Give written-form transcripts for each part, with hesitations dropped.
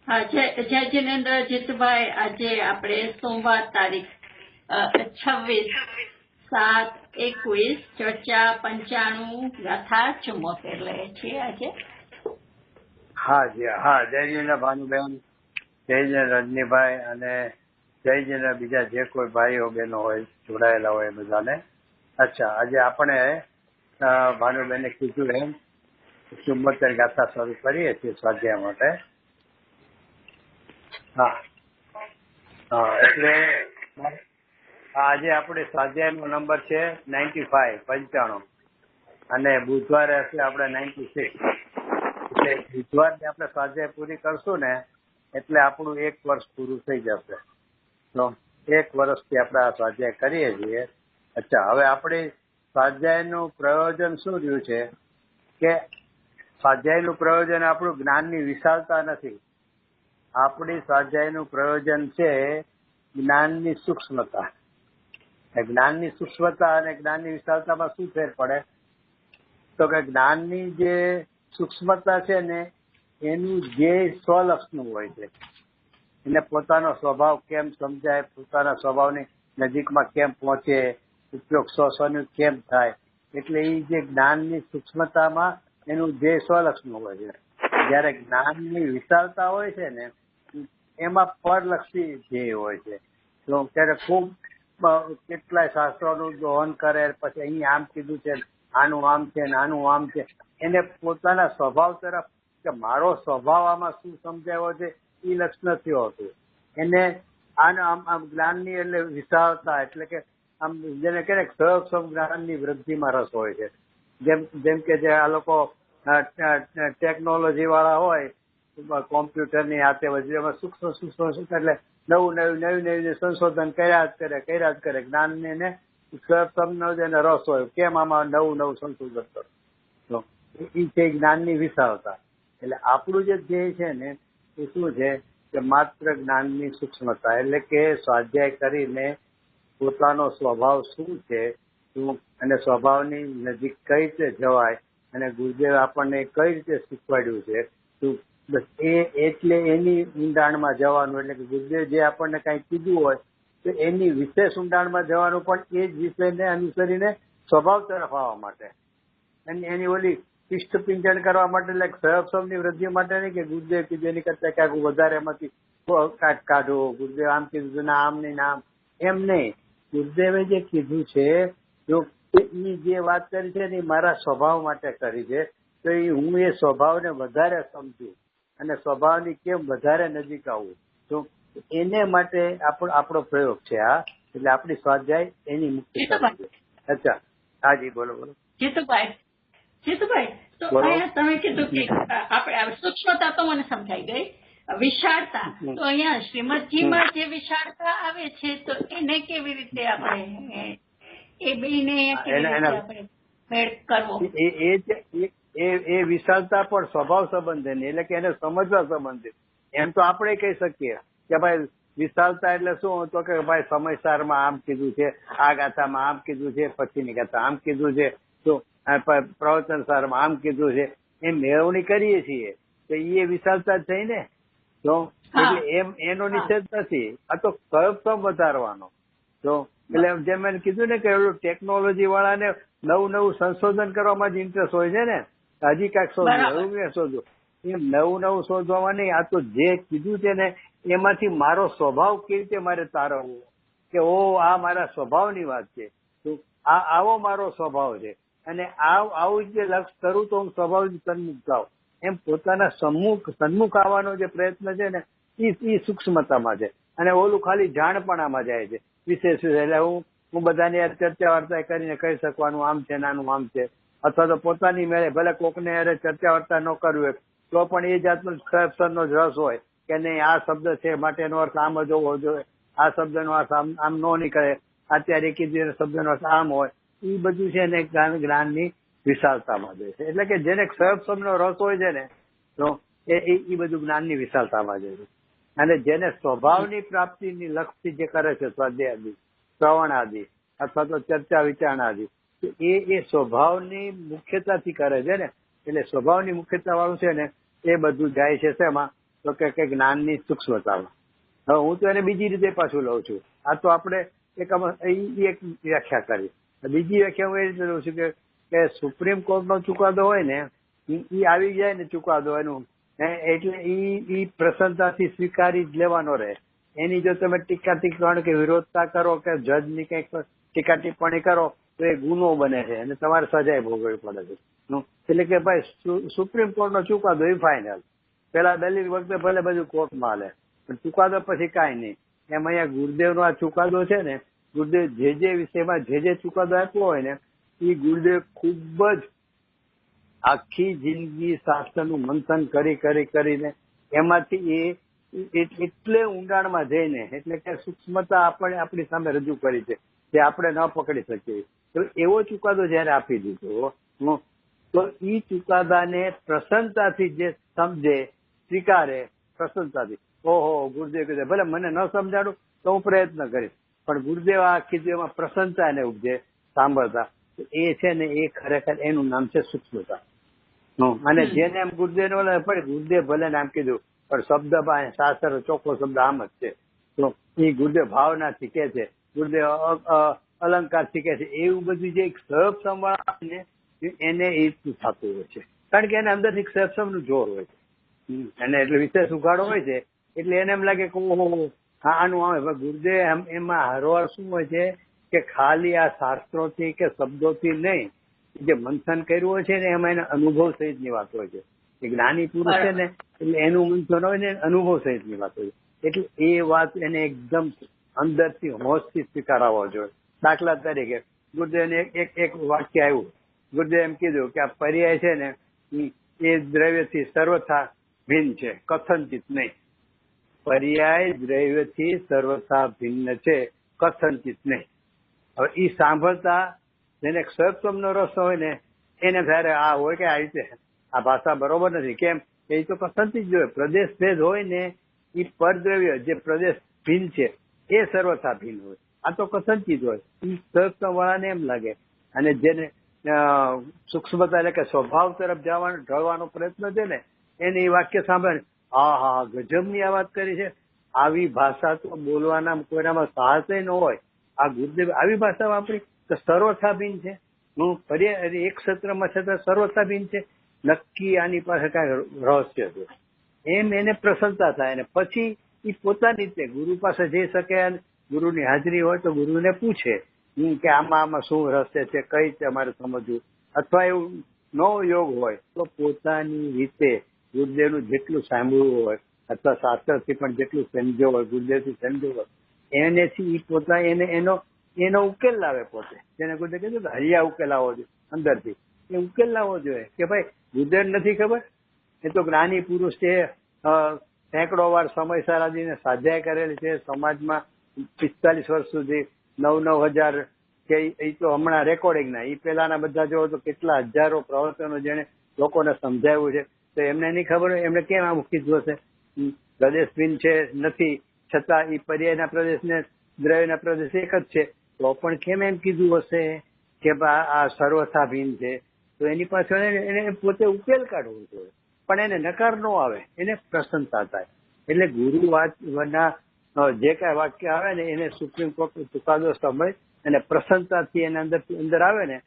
હા, જય જિનેન્દ્ર જીતુભાઈ. આજે આપણે સોમવાર તારીખ 26/7/21 ચર્ચા 95 ગાથા 74 લઈએ છીએ આજે. હા જી હા. જય જિનેન્દ્ર ભાનુબેન, જય જિનેન્દ્ર રજનીભાઈ અને જય જિનેન્દ્ર બીજા જે કોઈ ભાઈઓ બહેનો હોય જોડાયેલા હોય બધાને. અચ્છા, આજે આપણે ભાનુબેને કીધું એમ 74 ગાથા શરૂ કરીએ છીએ સ્વાધ્યાય માટે. હા એટલે આજે આપણે સ્વાધ્યાયનો નંબર છે 95 અને બુધવારે હશે આપણે 96. એટલે બુધવારની આપણે સ્વાધ્યાય પૂરી કરશું ને એટલે આપણું 1 વર્ષ પૂરું થઈ જશે. તો 1 વર્ષથી આપણે આ સ્વાધ્યાય કરીએ છીએ. અચ્છા, હવે આપણે સ્વાધ્યાયનું પ્રયોજન શું રહ્યું છે કે સ્વાધ્યાયનું પ્રયોજન આપણું જ્ઞાનની વિશાળતા નથી. આપણી સ્વાધ્યાયનું પ્રયોજન છે જ્ઞાનની સૂક્ષ્મતા. જ્ઞાનની સૂક્ષ્મતા અને જ્ઞાનની વિશાળતામાં શું ફેર પડે? તો કે જ્ઞાનની જે સૂક્ષ્મતા છે ને એનું ધ્યેય સ્વલક્ષનું હોય છે. એને પોતાનો સ્વભાવ કેમ સમજાય, પોતાના સ્વભાવની નજીકમાં કેમ પહોંચે, ઉપયોગ સ્વનું કેમ થાય, એટલે એ જે જ્ઞાનની સૂક્ષ્મતામાં એનું ધ્યેય સ્વલક્ષનું હોય છે. જયારે જ્ઞાનની વિશાળતા હોય છે ને એમાં પરલક્ષી ધ્યેય હોય છે. તો ત્યારે ખૂબ કેટલાય શાસ્ત્રોનું દોહન કરે, પછી અહીં આમ કીધું છે, આનું આમ છે ને આનું આમ છે. એને પોતાના સ્વભાવ તરફ કે મારો સ્વભાવ આમાં શું સમજાયો છે એ લક્ષ નથી હોતું. એને આમ જ્ઞાનની એટલે વિશાળતા, એટલે કે આમ જેને કહે ને સહક્ષમ જ્ઞાનની વૃદ્ધિમાં રસ હોય છે. જેમ કે જે આ લોકો ટેકનોલોજી વાળા હોય, કોમ્પ્યુટરની હાથે વચ્ચે એમાં સૂક્ષ્મ એટલે નવું સંશોધન કર્યા જ કરે. જ્ઞાનને એને સહક્ષમનો જ એને રસ હોય, કેમ આમાં નવું સંશોધન કરો. એ છે જ્ઞાનની વિશાળતા. એટલે આપણું જે ધ્યેય છે ને એ શું છે કે માત્ર જ્ઞાનની સૂક્ષ્મતા, એટલે કે સ્વાધ્યાય કરીને પોતાનો સ્વભાવ શું છે અને સ્વભાવની નજીક કઈ રીતે જવાય અને ગુરુદેવ આપણને કઈ રીતે શીખવાડ્યું છે બસ એટલે એની ઊંડાણમાં જવાનું. એટલે કે ગુરુદેવ જે આપણને કઈ કીધું હોય તો એની વિશેષ ઊંડાણમાં જવાનું, પણ એ જ વિષયને અનુસરીને સ્વભાવ તરફ આવવા માટે, એની ઓલી પિષ્ઠપિંજણ કરવા માટે, એટલે સહક્ષમની વૃદ્ધિ માટે નહીં કે ગુરુદેવ કીધું એની કરતા ક્યાંક વધારે એમાંથી કાઢો, ગુરુદેવ આમ કીધું ના આમ નહીં આમ એમ નહીં. ગુરુદેવે જે કીધું છે જો એ જે વાત કરી છે ને એ મારા સ્વભાવ માટે કરી છે, તો હું એ સ્વભાવને વધારે સમજું અને સ્વભાવની કેમ વધારે નજીક આવું, તો એને માટે આપણો પ્રયોગ છે આ. એટલે આપણી સ્વાધ્યાય એની મુક્તિ. અચ્છા, હાજી બોલો. જીતુભાઈ, તો અહીંયા તમે કીધું કે આપણે સૂક્ષ્મતા તો મને સમજાઈ ગઈ, વિશાળતા તો અહીંયા શ્રીમદજીમાં જે વિશાળતા આવે છે તો એને કેવી રીતે આપણે એ બેને મેળ કરવો? એ વિશાળતા પણ સ્વભાવ સંબંધે, એટલે કે એને સમજવા સંબંધિત. એમ તો આપણે કહી શકીએ કે ભાઈ વિશાળતા એટલે શું, તો કે ભાઈ સમયસારમાં આમ કીધું છે, આ ગાથામાં આમ કીધું છે, પછીની ગાથા આમ કીધું છે, તો પ્રવચન સારમાં આમ કીધું છે, એ મેળવણી કરીએ છીએ તો એ વિશાળતા જ થઈ ને. તો એટલે એનો નિષેધ નથી, આ તો સહક્ષમ વધારવાનો. તો એટલે જેમ મેં કીધું ને કે ટેકનોલોજી વાળાને નવું સંશોધન કરવામાં જ ઇન્ટરેસ્ટ હોય છે ને, હજી કાંઈક શોધવું એમ નવું શોધવામાં નહીં. આ તો જે કીધું છે ને એમાંથી મારો સ્વભાવ કેવી રીતે મારે તારવવો, કે આ મારા સ્વભાવની વાત છે, તો આવો મારો સ્વભાવ છે અને આવું જે લક્ષ કરું તો હું સ્વભાવથી સન્મુખ જાઉં, એમ પોતાના સન્મુખ આવવાનો જે પ્રયત્ન છે ને એ સૂક્ષ્મતામાં છે. અને ઓલું ખાલી જાણપણામાં જાય છે વિશેષ. એટલે હું બધાની ચર્ચા વાર્તા કરીને કહી શકવાનું આમ છે નાનું આમ છે, અથવા તો પોતાની મેળે ભલે કોકને ચર્ચા વાર્તા ન કરવી હોય તો પણ એ જાતનો સત્સંગનો જ રસ હોય કે નહીં આ શબ્દ છે માટેનો અર્થ આમ જ હોવો જોઈએ, આ શબ્દનો અર્થ આમ ન નીકળે, અત્યારે કીધું શબ્દનો અર્થ આમ હોય. એ બધું છે ને જ્ઞાનની વિશાળતામાં જાય છે. એટલે કે જેને સહક્ષમનો રસ હોય છે ને તો એ બધું જ્ઞાનની વિશાળતામાં જાય છે. અને જેને સ્વભાવની પ્રાપ્તિની લક્ષથી જે કરે છે સ્વાધ્યાય આદિ, શ્રવણ આદિ અથવા તો ચર્ચા વિચારણા આદિ, તો એ સ્વભાવની મુખ્યતાથી કરે છે ને. એટલે સ્વભાવની મુખ્યતા વાળું છે ને એ બધું જાય છે શેમાં, તો કે જ્ઞાનની સૂક્ષ્મતામાં. હવે હું તો એને બીજી રીતે પાછું લઉં છું. આ તો આપણે એક વ્યાખ્યા કરી. બીજી વ્યાખ્યા હું એ રીતે લઉં છું કે સુપ્રીમ કોર્ટનો ચુકાદો હોય ને એ આવી જાય ને ચુકાદો એનું, એટલે એ પ્રસન્નતાથી સ્વીકારી જ લેવાનો રહે. એની જો તમે ટીકા ટિપ્પણી કે વિરોધતા કરો કે જજની કંઈક ટીકા ટિપ્પણી કરો તો એ ગુનો બને છે અને તમારે સજાએ ભોગવવી પડે છે. એટલે કે ભાઈ સુપ્રીમ કોર્ટનો ચુકાદો એ ફાઇનલ. પેલા દલીલ વખતે ભલે બધું કોર્ટમાં હાલે પણ ચુકાદો પછી કાંઈ નહીં. એમ અહીંયા ગુરુદેવનો આ ચુકાદો છે ને, ગુરુદેવ જે વિષયમાં જે ચુકાદો આપ્યો હોય ને એ ગુરુદેવ ખૂબ જ આખી જિંદગી શાસ્ત્રનું મંથન કરીને એમાંથી એટલે ઊંડાણમાં જઈને, એટલે કે સૂક્ષ્મતા આપણે આપણી સામે રજૂ કરી છે જે આપણે ન પકડી શકીએ. તો એવો ચુકાદો જયારે આપી દીધો તો એ ચુકાદાને પ્રસન્નતાથી જે સમજે સ્વીકારે, પ્રસન્નતાથી ઓહો ગુરુદેવ કીધે ભલે મને ન સમજાડું તો હું પ્રયત્ન કરીશ, પણ ગુરુદેવ આ કીધું એમાં પ્રસન્નતા એને ઉપજે સાંભળતા. એ છે ને એ ખરેખર એનું નામ છે સૂક્ષ્મતા. અને જેને એમ ગુરુદેવ પડે ગુરુદેવ ભલે નામ કીધું પણ શબ્દ શાસ્ત્ર ચોખ્ખો શબ્દ આમ જ છે. તો એ ગુરુદેવ ભાવનાથી કે છે, ગુરુદેવ અલંકારથી કે છે, એવું બધું જે સહજ સંભાળે એને એ થતું હોય છે. કારણ કે એને અંદરથી સહજ જોર હોય છે અને એટલે વિશેષ ઉઘાડો હોય છે. એટલે એને એમ લાગે કે ઓહો આનું આવે. ગુરુદેવ એમાં હરવાર શું હોય છે કે ખાલી આ શાસ્ત્રોથી કે શબ્દોથી નહીં, જે મંથન કર્યું હોય છે ને એમાં એના અનુભવ સહિતની વાત હોય છે. જ્ઞાની પુરુષ છે ને એટલે એનું મંથન હોય ને અનુભવ સહિતની વાત હોય. એટલે એ વાત એને એકદમ અંદરથી હોશથી સ્વીકારવો જોઈએ. દાખલા તરીકે ગુરુદેવને એક વાક્ય આવ્યું. ગુરુદેવ એમ કીધું કે આ પર્યાય છે ને એ દ્રવ્યથી સર્વથા ભિન્ન છે, કથનચિત નહીં. પર્યાય દ્રવ્યથી સર્વથા ભિન્ન છે, કથનચિત નહીં. હવે એ સાંભળતા જેને સત્સંગનો રસ હોય ને એને ત્યારે આ હોય કે આ રીતે આ ભાષા બરોબર નથી. કેમ? એ તો કથનચિત જ હોય. પ્રદેશ ભેદ હોય ને એ પરદ્રવ્ય જે પ્રદેશ ભિન્ન છે એ સર્વથા ભિન્ન હોય. આ તો કથનચિત હોય. એ સત્સંગ વાળાને એમ લાગે. અને જેને સૂક્ષ્મતા એટલે કે સ્વભાવ તરફ ઢળવાનો પ્રયત્ન છે ને એને એ વાક્ય સાંભળે, હા ગજબની આ વાત કરી છે, આવી ભાષા તો બોલવાના કોઈનામાં સાહસ ન હોય. આ ગુરુદેવ આવી ભાષા વાપરી તો સર્વથા ભિન્ન છે. એક સત્રમાં છતાં સર્વથા ભિન્ન છે. નક્કી આની પાસે કાંઈ રહસ્ય છે. એમ એને પ્રસન્નતા થાય. અને પછી એ પોતાની રીતે ગુરુ પાસે જઈ શકે અને ગુરુની હાજરી હોય તો ગુરુને પૂછે કે આમાં શું રહસ્ય છે, કઈ રીતે અમારે સમજવું. અથવા એવું નો યોગ હોય તો પોતાની રીતે ગુરુદેવનું જેટલું સાંભળવું હોય અથવા શાસ્ત્રથી પણ જેટલું સમજ્યો હોય, ગુરુદેવથી સમજ્યો હોય એનેથી પોતા એનો ઉકેલ લાવે પોતે. જેને ગુરુદેવ કીધું કે હૈયા ઉકેલ આવવો જોઈએ અંદરથી. એ ઉકેલ લાવવો જોઈએ કે ભાઈ ગુરુદેવ નથી ખબર, એ તો જ્ઞાની પુરુષ છે, સેંકડો વાર સમય સારાજીને સાધ્યા કરેલી છે સમાજમાં 45 વર્ષ સુધી 9,000 કે એ તો હમણાં રેકોર્ડિંગ ના, એ પેલાના બધા જો તો કેટલા હજારો પ્રવચનો જેને લોકોને સમજાવ્યું છે. તો એમને નહીં ખબર હોય એમને કેમ આવું કીધું હશે? પ્રદેશ ભિન્ન છે નથી છતાં એ પર્યાયના પ્રદેશ ને દ્રવ્યના પ્રદેશ એક જ છે તો પણ કેમ એમ કીધું હશે કે આ સર્વથા ભિન્ન છે? તો એની પાછળ એને પોતે ઉકેલ કાઢવો જોઈએ. પણ એને નકાર ન આવે, એને પ્રસન્નતા થાય. એટલે ગુરુ વાતના જે કાંઈ વાક્ય આવે ને એને સુપ્રીમ કોર્ટ ચુકાદો સમય અને પ્રસન્નતાથી એના અંદર આવે ને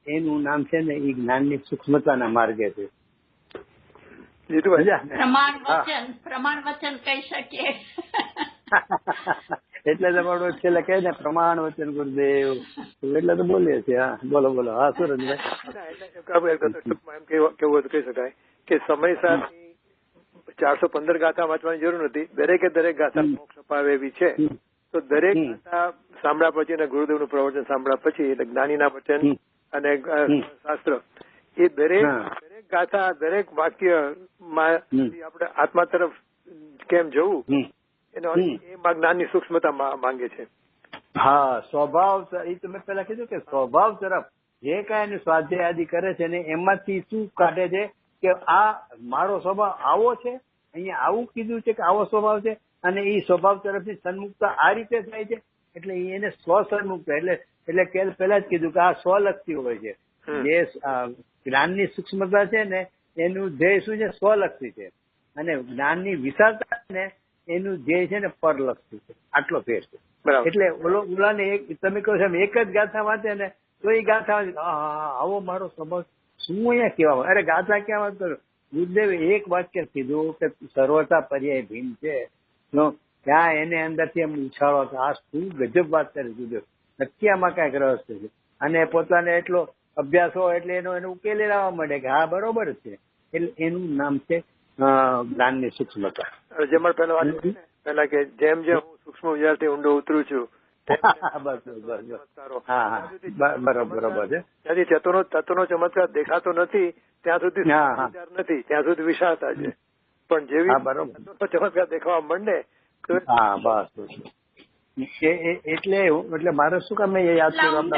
એનું નામ છે ને એ જ્ઞાનની સૂક્ષ્મતાના માર્ગે છે. પ્રમાણ વચન કહી શકીએ. એટલે તમારું છેલ્લે કહે ને પ્રમાણ વચન ગુરુદેવ એટલે તો બોલીએ છીએ. હા બોલો. હા સુરજભાઈ એમ કેવું કહી શકાય કે સમય સાથે 415 ગાથા વાંચવાની જરૂર નથી. દરેકે દરેક ગાથા મોક્ષ અપાવે એવી છે. તો દરેક ગાથા સાંભળ્યા પછી અને ગુરુદેવનું પ્રવચન સાંભળ્યા પછી એટલે જ્ઞાનીના વચન અને શાસ્ત્ર એ દરેક ગાથા દરેક વાક્ય માં આપણે આત્મા તરફ કેમ જવું એનો એ જ્ઞાનની સૂક્ષ્મતા માંગે છે. હા સ્વભાવ. એ તમે પેલા કીધું કે સ્વભાવ તરફ જે કાંઈ સ્વાધ્યાય આદિ કરે છે ને એમાંથી શું કાઢે છે કે આ મારો સ્વભાવ આવો છે, અહીંયા આવું કીધું છે કે આવો સ્વભાવ છે અને એ સ્વભાવ તરફની સન્મુખતા આ રીતે થાય છે. એટલે એને સ્વસન્મુખતા એટલે પેલા જ કીધું કે આ સ્વલક્ષી હોય છે. જે જ્ઞાનની સૂક્ષ્મતા છે ને એનું ધ્યેય શું છે? સ્વલક્ષી છે. અને જ્ઞાનની વિશાળતા ને એનું ધ્યેય છે ને પરલક્ષી છે, આટલો ફેર છે. બરાબર. એટલે ઓલાને એક તમે કહો છો એક જ ગાથા વાંચે ને તો એ ગાથા વાંચે આવો મારો સંબંધ શું અહીંયા કહેવા, અરે ગાથા ક્યાં વાત કરો. ગુરુદેવે એક વાક્ય કીધું કે સર્વતા પર્યાય ભીમ છે, ત્યાં એને અંદરથી એમ ઉછાળો કે આ શું ગજબ વાત કરે ગુરુદેવ, નક્કી આમાં કાંઈક રહસ્ય છે. અને પોતાને એટલો અભ્યાસ હોય એટલે એનો ઉકેલી લાવવા માંડે કે હા બરોબર છે. એટલે એનું નામ છે જ્ઞાનની સૂક્ષ્મતા. જેમાં પેલા કે જેમ જેમ હું સૂક્ષ્મ વિચારથી ઊંડો ઉતરું છું બરોબર છે. ત્યાંથી તત્વનો ચમત્કાર દેખાતો નથી ત્યાં સુધી વિચાર નથી, ત્યાં સુધી વિશાળતા છે. પણ જેવી તત્વનો ચમત્કાર દેખાવા માંડે તો હા બસ એટલે મારે શું કામ યાદ કર્યું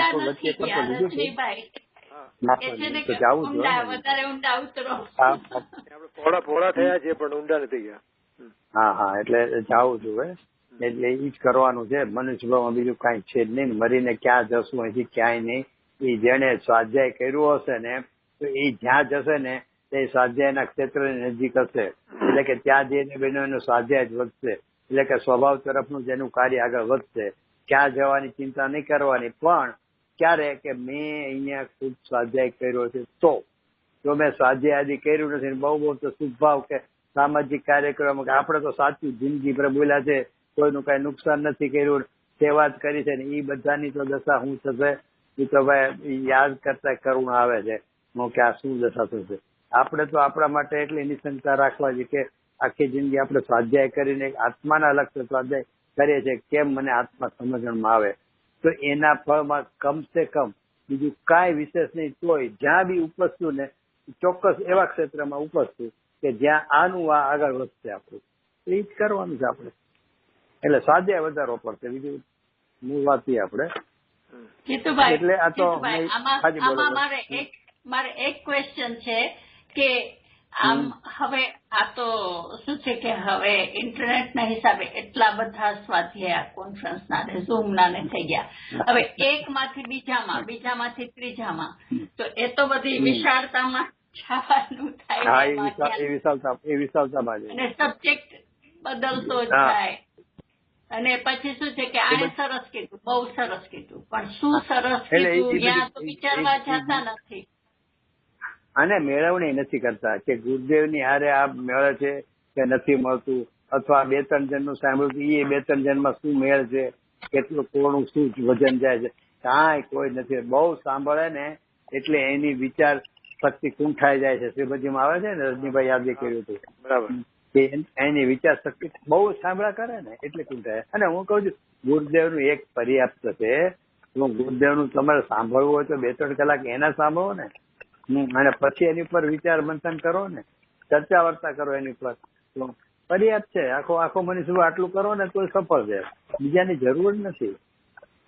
પહોળા થયા છે પણ ઊંડા નથી ગયા. હા એટલે જાઉં છું એટલે ઈ જ કરવાનું છે. મનુષ્યભાવમાં બીજું કઈ છે જ નહીં. મરીને ક્યાં જશું અહીંથી ક્યાંય નહીં. એ જેને સ્વાધ્યાય કર્યું હશે ને તો એ જ્યાં જશે ને તે સ્વાધ્યાયના ક્ષેત્રની નજીક હશે, એટલે કે ત્યાં જઈને બેનો એનો સ્વાધ્યાય જ વધશે, એટલે કે સ્વભાવ તરફનું જેનું કાર્ય આગળ વધશે. ક્યાં જવાની ચિંતા નહીં કરવાની, પણ ક્યારે કે મેં અહીંયા ખુદ સ્વાધ્યાય કર્યો છે તો જો મેં સ્વાધ્યાય આદિ કર્યું નથી, બહુ તો શુભભાવ કે સામાજિક કાર્યક્રમ કે આપણે તો સાચું જિંદગી પર બોલ્યા છે, કોઈનું કઈ નુકસાન નથી કર્યું, સેવા જ કરી છે ને એ બધાની તો દશા શું થશે એ તો ભાઈ યાદ કરતા કરુણ આવે છે કે આ શું દશા થશે. આપણે તો આપણા માટે એટલી નિશંકતા રાખવા છે કે આખી જિંદગી આપણે સ્વાધ્યાય કરીને આત્માના લક્ષ્ય સ્વાધ્યાય કરીએ છીએ, કેમ મને આત્મા સમજણમાં આવે. તો એના ફળમાં કમસે કમ બીજું કાંઈ વિશેષ નહીં, તોય જ્યાં બી ઉપસતું ને ચોક્કસ એવા ક્ષેત્રમાં ઉપસતું કે જ્યાં આનું આ આગળ વધશે આપણું, એ જ કરવાનું છે આપણે. એટલે સ્વાધ્યાય વધારવો પડશે, બીજું મૂળ વાત આપણે. એટલે આ તો મારે એક ક્વેશ્ચન છે કે આમ હવે આ તો શું છે કે હવે ઇન્ટરનેટ ના હિસાબે એટલા બધા સ્વાધ્યાય કોન્ફરન્સ ના ને ઝૂમ ના ને થઈ ગયા, હવે એકમાંથી બીજામાંથી ત્રીજામાં, તો એ તો બધી વિશાળતામાં જવાનું થાય અને સબ્જેક્ટ બદલતો જાય. અને પછી શું છે કે આને સરસ કીધું, બહુ સરસ કીધું, પણ શું સરસ કીધું ત્યાં તો વિચારવા જતા નથી. અને મેળવણી નથી કરતા કે ગુરુદેવની હારે આ મેળે છે કે નથી મળતું, અથવા 2-3 જણનું સાંભળ્યું એ 2-3 જણમાં શું મેળ છે, કેટલું કોણું શું વજન જાય છે, કાંઈ કોઈ નથી. બહુ સાંભળે ને એટલે એની વિચાર શક્તિ કુંઠાઈ જાય છે. શ્રીપતિમાં આવે છે ને, રજનીભાઈ યાદ કર્યું હતું બરાબર, એની વિચાર શક્તિ બહુ સાંભળા કરે ને એટલે કુંઠાય. અને હું કહું છું ગુરુદેવનું એક પર્યાપ્ત છે. ગુરુદેવનું તમારે સાંભળવું હોય તો 2-3 કલાક એના સાંભળો ને, અને પછી એની પર વિચાર મંથન કરો ને, ચર્ચા વાર્તા કરો એની પર, પર્યાપ્ત છે. આખો મનુષ્ય આટલું કરો ને તો સફળ છે, બીજાની જરૂર નથી.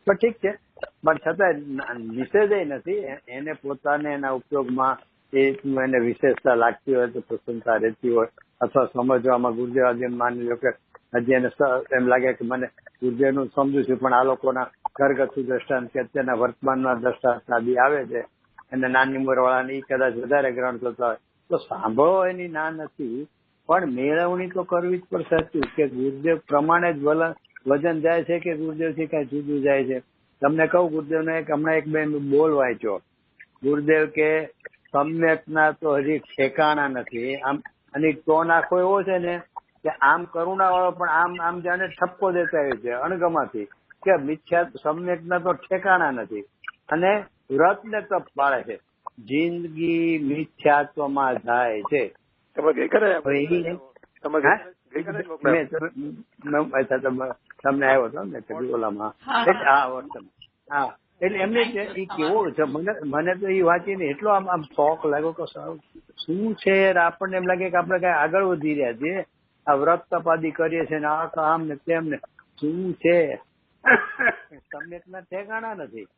પણ ઠીક છે, પણ છતાં નિષેધે નથી. એને પોતાને એના ઉપયોગમાં એને વિશેષતા લાગતી હોય તો પ્રસન્નતા રહેતી હોય, અથવા સમજવામાં ગુરુદેવ આજે માની લો કે હજી એને એમ લાગે કે મને ગુરુદેવનું સમજુ છું, પણ આ લોકોના ઘરગથ્થુ દ્રષ્ટાંત કે અત્યારના વર્તમાનના દ્રષ્ટાંત આદિ આવે છે અને નાની ઉંમર વાળાને એ કદાચ વધારે ગ્રહણ કરતા હોય તો સાંભળો, એની ના નથી, પણ મેળવણી તો કરવી જ પડશે કે ગુરુદેવ પ્રમાણે જ વજન જાય છે કે ગુરુદેવથી કઈ જુદું જાય છે. તમને કહું, ગુરુદેવને હમણાં એક બે બોલ વાંચ્યો. ગુરુદેવ કે સમ્યકના તો હજી ઠેકાણા નથી. આમ અને ટોન આખો એવો છે ને કે આમ કરુણા વાળો પણ આમ જાણે ઠપકો દેતા હોય છે અણગમાથી કે મિથ્યા સમ્યકના તો ઠેકાણા નથી, અને વ્રત ને તપ પાળે છે. જિંદગી મિથ્યાત્વમાં જાય છે. તમને આવ્યો હતો ને ઓલામાં, હા, એટલે એમને એ કેવો છે, મને તો એ વાંચીને એટલો આમ શોખ લાગ્યો કે શું છે આપણને એમ લાગે કે આપણે કઈ આગળ વધી રહ્યા છીએ, આ વ્રત તપાદી કરીએ છીએ ને આ આમ ને તેમ ને, શું છે સમ્યકના ઠેકાણા નથી.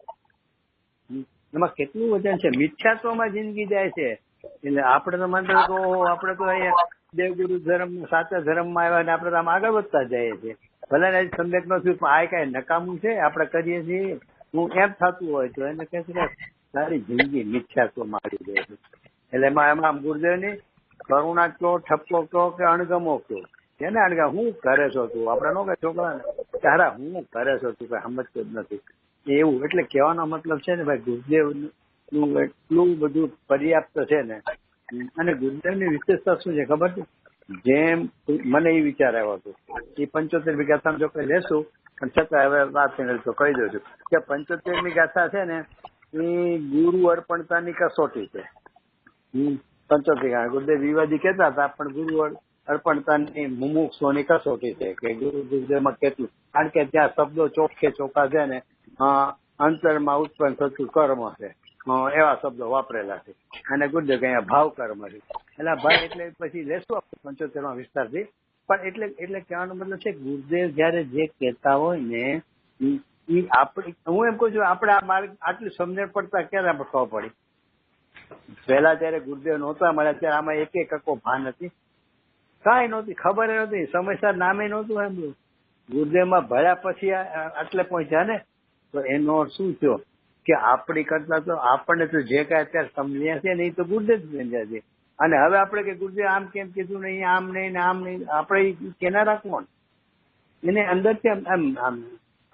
એમાં કેટલું વજન છે, મિથ્યાત્વમાં જિંદગી જાય છે. એટલે આપણે તો માનતા તો આપણે તો અહીંયા દેવગુરુ ધર્મ સાચા ધર્મમાં આવ્યા ને આપણે આમ આગળ વધતા જઈએ છીએ. ભલે ને સમ્યક ન થયું પણ આ કઈ નકામું છે આપણે કરીએ છીએ, હું એમ થતું હોય તો એને કહે છે કે તારી જિંદગી મિથ્યાત્વમાં આવી જાય છે. એટલે એમાં ગુરુદેવની કરુણા કહો, ઠપકો કહો કે અણગમો કહો, છે ને અણગમ, હું કરે છો તું, આપડે નો કે છોકરાને તારા હું કરે છો તું, કઈ સમજતો જ નથી એવું. એટલે કહેવાનો મતલબ છે ને ભાઈ, ગુરુદેવ નું એટલું બધું પર્યાપ્ત છે ને. અને ગુરુદેવની વિશેષતા શું છે ખબર છે? જેમ મને એ વિચાર આવ્યો હતો, એ 75મી ગાથા જો કઈ લેશું, પણ છતાં હવે વાત તો કહી દઉં છું કે 75મી ગાથા છે ને એ ગુરુ અર્પણતાની કસોટી છે. 75 ગુરુદેવ વિવાદી કહેતા હતા, પણ ગુરુ અર્પણતાની મુમુક્ષોની કસોટી છે કે ગુરુદેવમાં કેટલું, કારણ કે ત્યાં શબ્દો ચોખ્ખે ચોખ્ખા છે ને, અંતરમાં ઉત્પન્ન થતું કર્મ છે એવા શબ્દો વાપરેલા છે. અને ગુરુદેવ અહીંયા ભાવ કર્મ છે. એટલે ભાઈ એટલે પછી લેશું આપણે 75માં વિસ્તારથી. પણ એટલે કહેવાનો મતલબ છે ગુરુદેવ જયારે જે કહેતા હોય ને એ આપણે, હું એમ કહું છું આપણે આ માર્ગ આટલી સમજણ પડતા ક્યારે આપણે ખબર પડી? પહેલા જયારે ગુરુદેવ નહોતા મળ્યા ત્યારે આમાં એક કક્કો ભાન હતી, કાંઈ નહોતી, ખબર નહોતી, સમયસર નામે નહોતું એમ. ગુરુદેવમાં ભર્યા પછી આટલે પહોંચ્યા ને, તો એનો શું થયો કે આપણી કરતા તો આપણને તો જે કાંઈ અત્યારે સમજ્યા છે ને એ તો ગુરુદેવ સમજ્યા છે. અને હવે આપણે કે ગુરુદેવ આમ કેમ કીધું નહીં, આમ નહીં ને આમ નહીં, આપણે કેના રાખવાનું? એને અંદરથી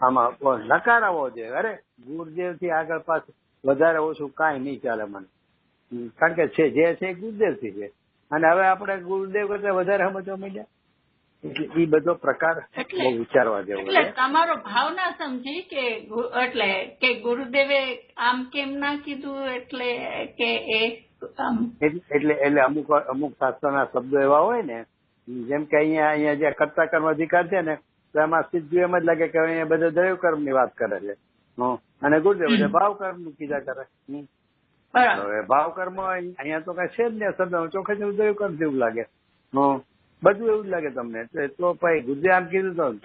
આમાં નકાર આવવો જોઈએ. અરે ગુરુદેવ થી આગળ પાછું વધારે ઓછું કાંઈ નહીં ચાલે મને, કારણ કે છે જે છે ગુરુદેવ થી છે. અને હવે આપણે ગુરુદેવ કરતા વધારે સમજવા માંડ્યા, એટલે એ બધો પ્રકાર બહુ વિચારવા જેવો. એટલે તમારો ભાવ ના સમજી કે એટલે કે ગુરુદેવે આમ કેમ ના કીધું, એટલે કે એટલે અમુક શાસ્ત્રના શબ્દો એવા હોય ને, જેમ કે અહીંયા જે કર્તા કર્મ અધિકાર છે ને, તો એમાં સીધું એમ જ લાગે કે અહીંયા બધા દૈવ કર્મ ની વાત કરે છે, અને ગુરુદેવ બધા ભાવ કર્મ નું કીધા કરે. હવે ભાવ કર્મ અહીંયા તો કઈ છે જ ને, શબ્દ ચોખ્ખે દૈવ કર્મ જેવું લાગે, બધું એવું જ લાગે તમને. તો ભાઈ ગુરુદેવ આમ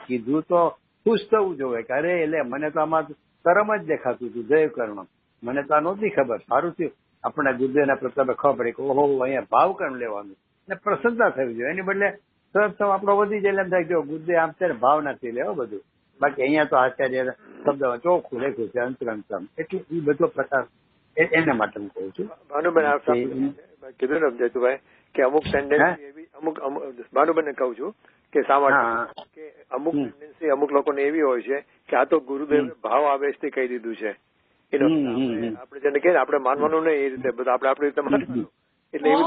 કીધું તો ખુશ થવું જોઈએ કે અરે એટલે મને તો આમાં કર્મ જ દેખાતું હતું, દૈવ કર્મ, મને તો આ નહોતી ખબર, સારું થયું આપણા ગુરુદેવના પ્રતાપે ખબર પડી કે ઓહો અહીંયા ભાવ કર્મ લેવાનું, ને પ્રસન્નતા થવી જોઈએ. એની બદલે તરત આપણો વધી જાય, એમ થાય કે ગુરુદેવ આમ છે ભાવ નથી લેવો બધું. બાકી અહીંયા તો આચાર્ય શબ્દમાં ચોખ્ખું લખ્યું છે અંતરંતમ, એટલે એ બધો પ્રકાર એના માટે હું કહું છું. કીધું ને જયતુભાઈ કે અમુક ટેન્ડન્સી એવી, અમુક ભાનુબેનને કહું છું કે શા માટે કે અમુક ટેન્ડન્સી અમુક લોકોને એવી હોય છે કે આ તો ગુરુદેવ ભાવ આવેશથી કહી દીધું છે, આપણે જેને કહીએ આપણે માનવાનું નહીં, એ રીતે બધા આપણે આપણી રીતે માનવાનું. એટલે એવી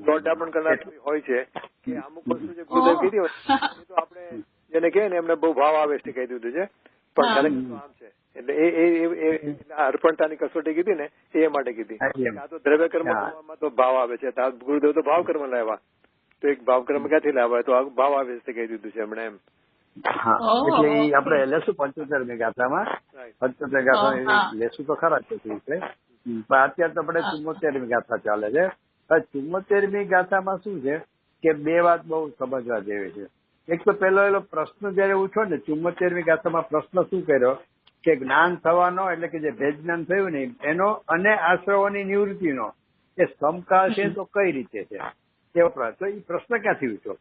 દોડડા પણ કરનાર હોય છે કે અમુક વસ્તુ જે ગુરુદેવ કીધી હોય એ તો આપણે જેને કહીએ ને એમને બહુ ભાવ આવેશથી કહી દીધું છે, પણ ખરેખર આમ છે. એટલે એ અર્પણતાની કસોટી કીધી ને એ માટે કીધી. આ તો દ્રવ્ય કર્મ તો ભાવ આવે છે, ગુરુદેવ તો ભાવ કર્મ લાવ્યા, તો એક ભાવ કર્મ ક્યાંથી લાવવા, તો ભાવ આવે છે કહી દીધું છે એમણે એમ. એટલે આપણે લેશું 75મી ગાથામાં, 75 ગાથા લેશું તો ખરા છે, પણ અત્યારે તો આપણે 74મી ગાથા ચાલે છે. 74મી ગાથામાં શું છે કે બે વાત બહુ સમજવા જેવી છે. એક તો પેલો એલો પ્રશ્ન જયારે ઉઠ્યો ને 74મી ગાથામાં, પ્રશ્ન શું કર્યો કે જ્ઞાન થવાનો એટલે કે જે ભેદ જ્ઞાન થયું ને એનો અને આશ્રવોની નિવૃત્તિનો એ સમકાળ છે તો કઈ રીતે છે એવો પ્રશ્ન. તો એ પ્રશ્ન ક્યાંથી ઉઠ્યો?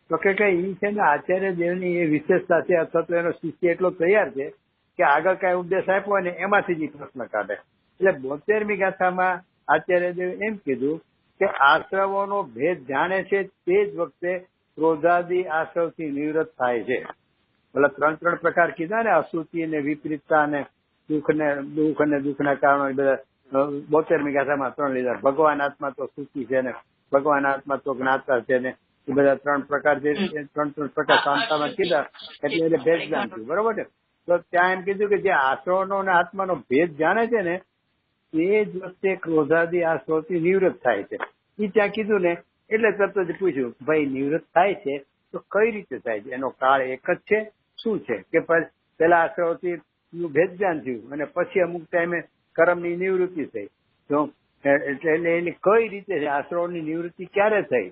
તો કે ઈ છે ને આચાર્ય દેવની એ વિશેષતા છે, અથવા તો એનો શિષ્ય એટલો તૈયાર છે કે આગળ કઈ ઉપદેશ આપ્યો ને એમાંથી જ પ્રશ્ન કાઢે. એટલે 72મી ગાથામાં આચાર્ય દેવ એમ કીધું કે આશ્રવોનો ભેદ જાણે છે તે જ વખતે ક્રોધાદી આશ્રવથી નિવૃત્ત થાય છે. એટલે 3 પ્રકાર કીધા ને, અશુચિ ને વિપરીતતા ને દુઃખ અને દુઃખના કારણો, એ બધા 72મી ગાથામાં 3 લીધા. ભગવાન આત્મા તો શુચિ છે ને ભગવાન આત્મા તો જ્ઞાતા છે ને, એ બધા 3 પ્રકાર છે, 3 પ્રકાર શાંતામાં કીધા, એટલે એને ભેદ જ્ઞાન થયું. બરોબર છે? તો ત્યાં એમ કીધું કે જે આશ્રવનો અને આત્માનો ભેદ જાણે છે ને એ જ વખતે ક્રોધાદી આશ્રવથી નિવૃત્ત થાય છે. એ ત્યાં કીધું ને એટલે તરત જ પૂછ્યું ભાઈ નિવૃત્ત થાય છે તો કઈ રીતે થાય છે, એનો કાળ એક જ છે, શું છે? કે પેલા આશ્રવથી ભેદ જ્ઞાન થયું અને પછી અમુક ટાઈમે કર્મની નિવૃત્તિ થઈ, તો એટલે એની કઈ રીતે છે, આશ્રવની નિવૃત્તિ ક્યારે થઈ,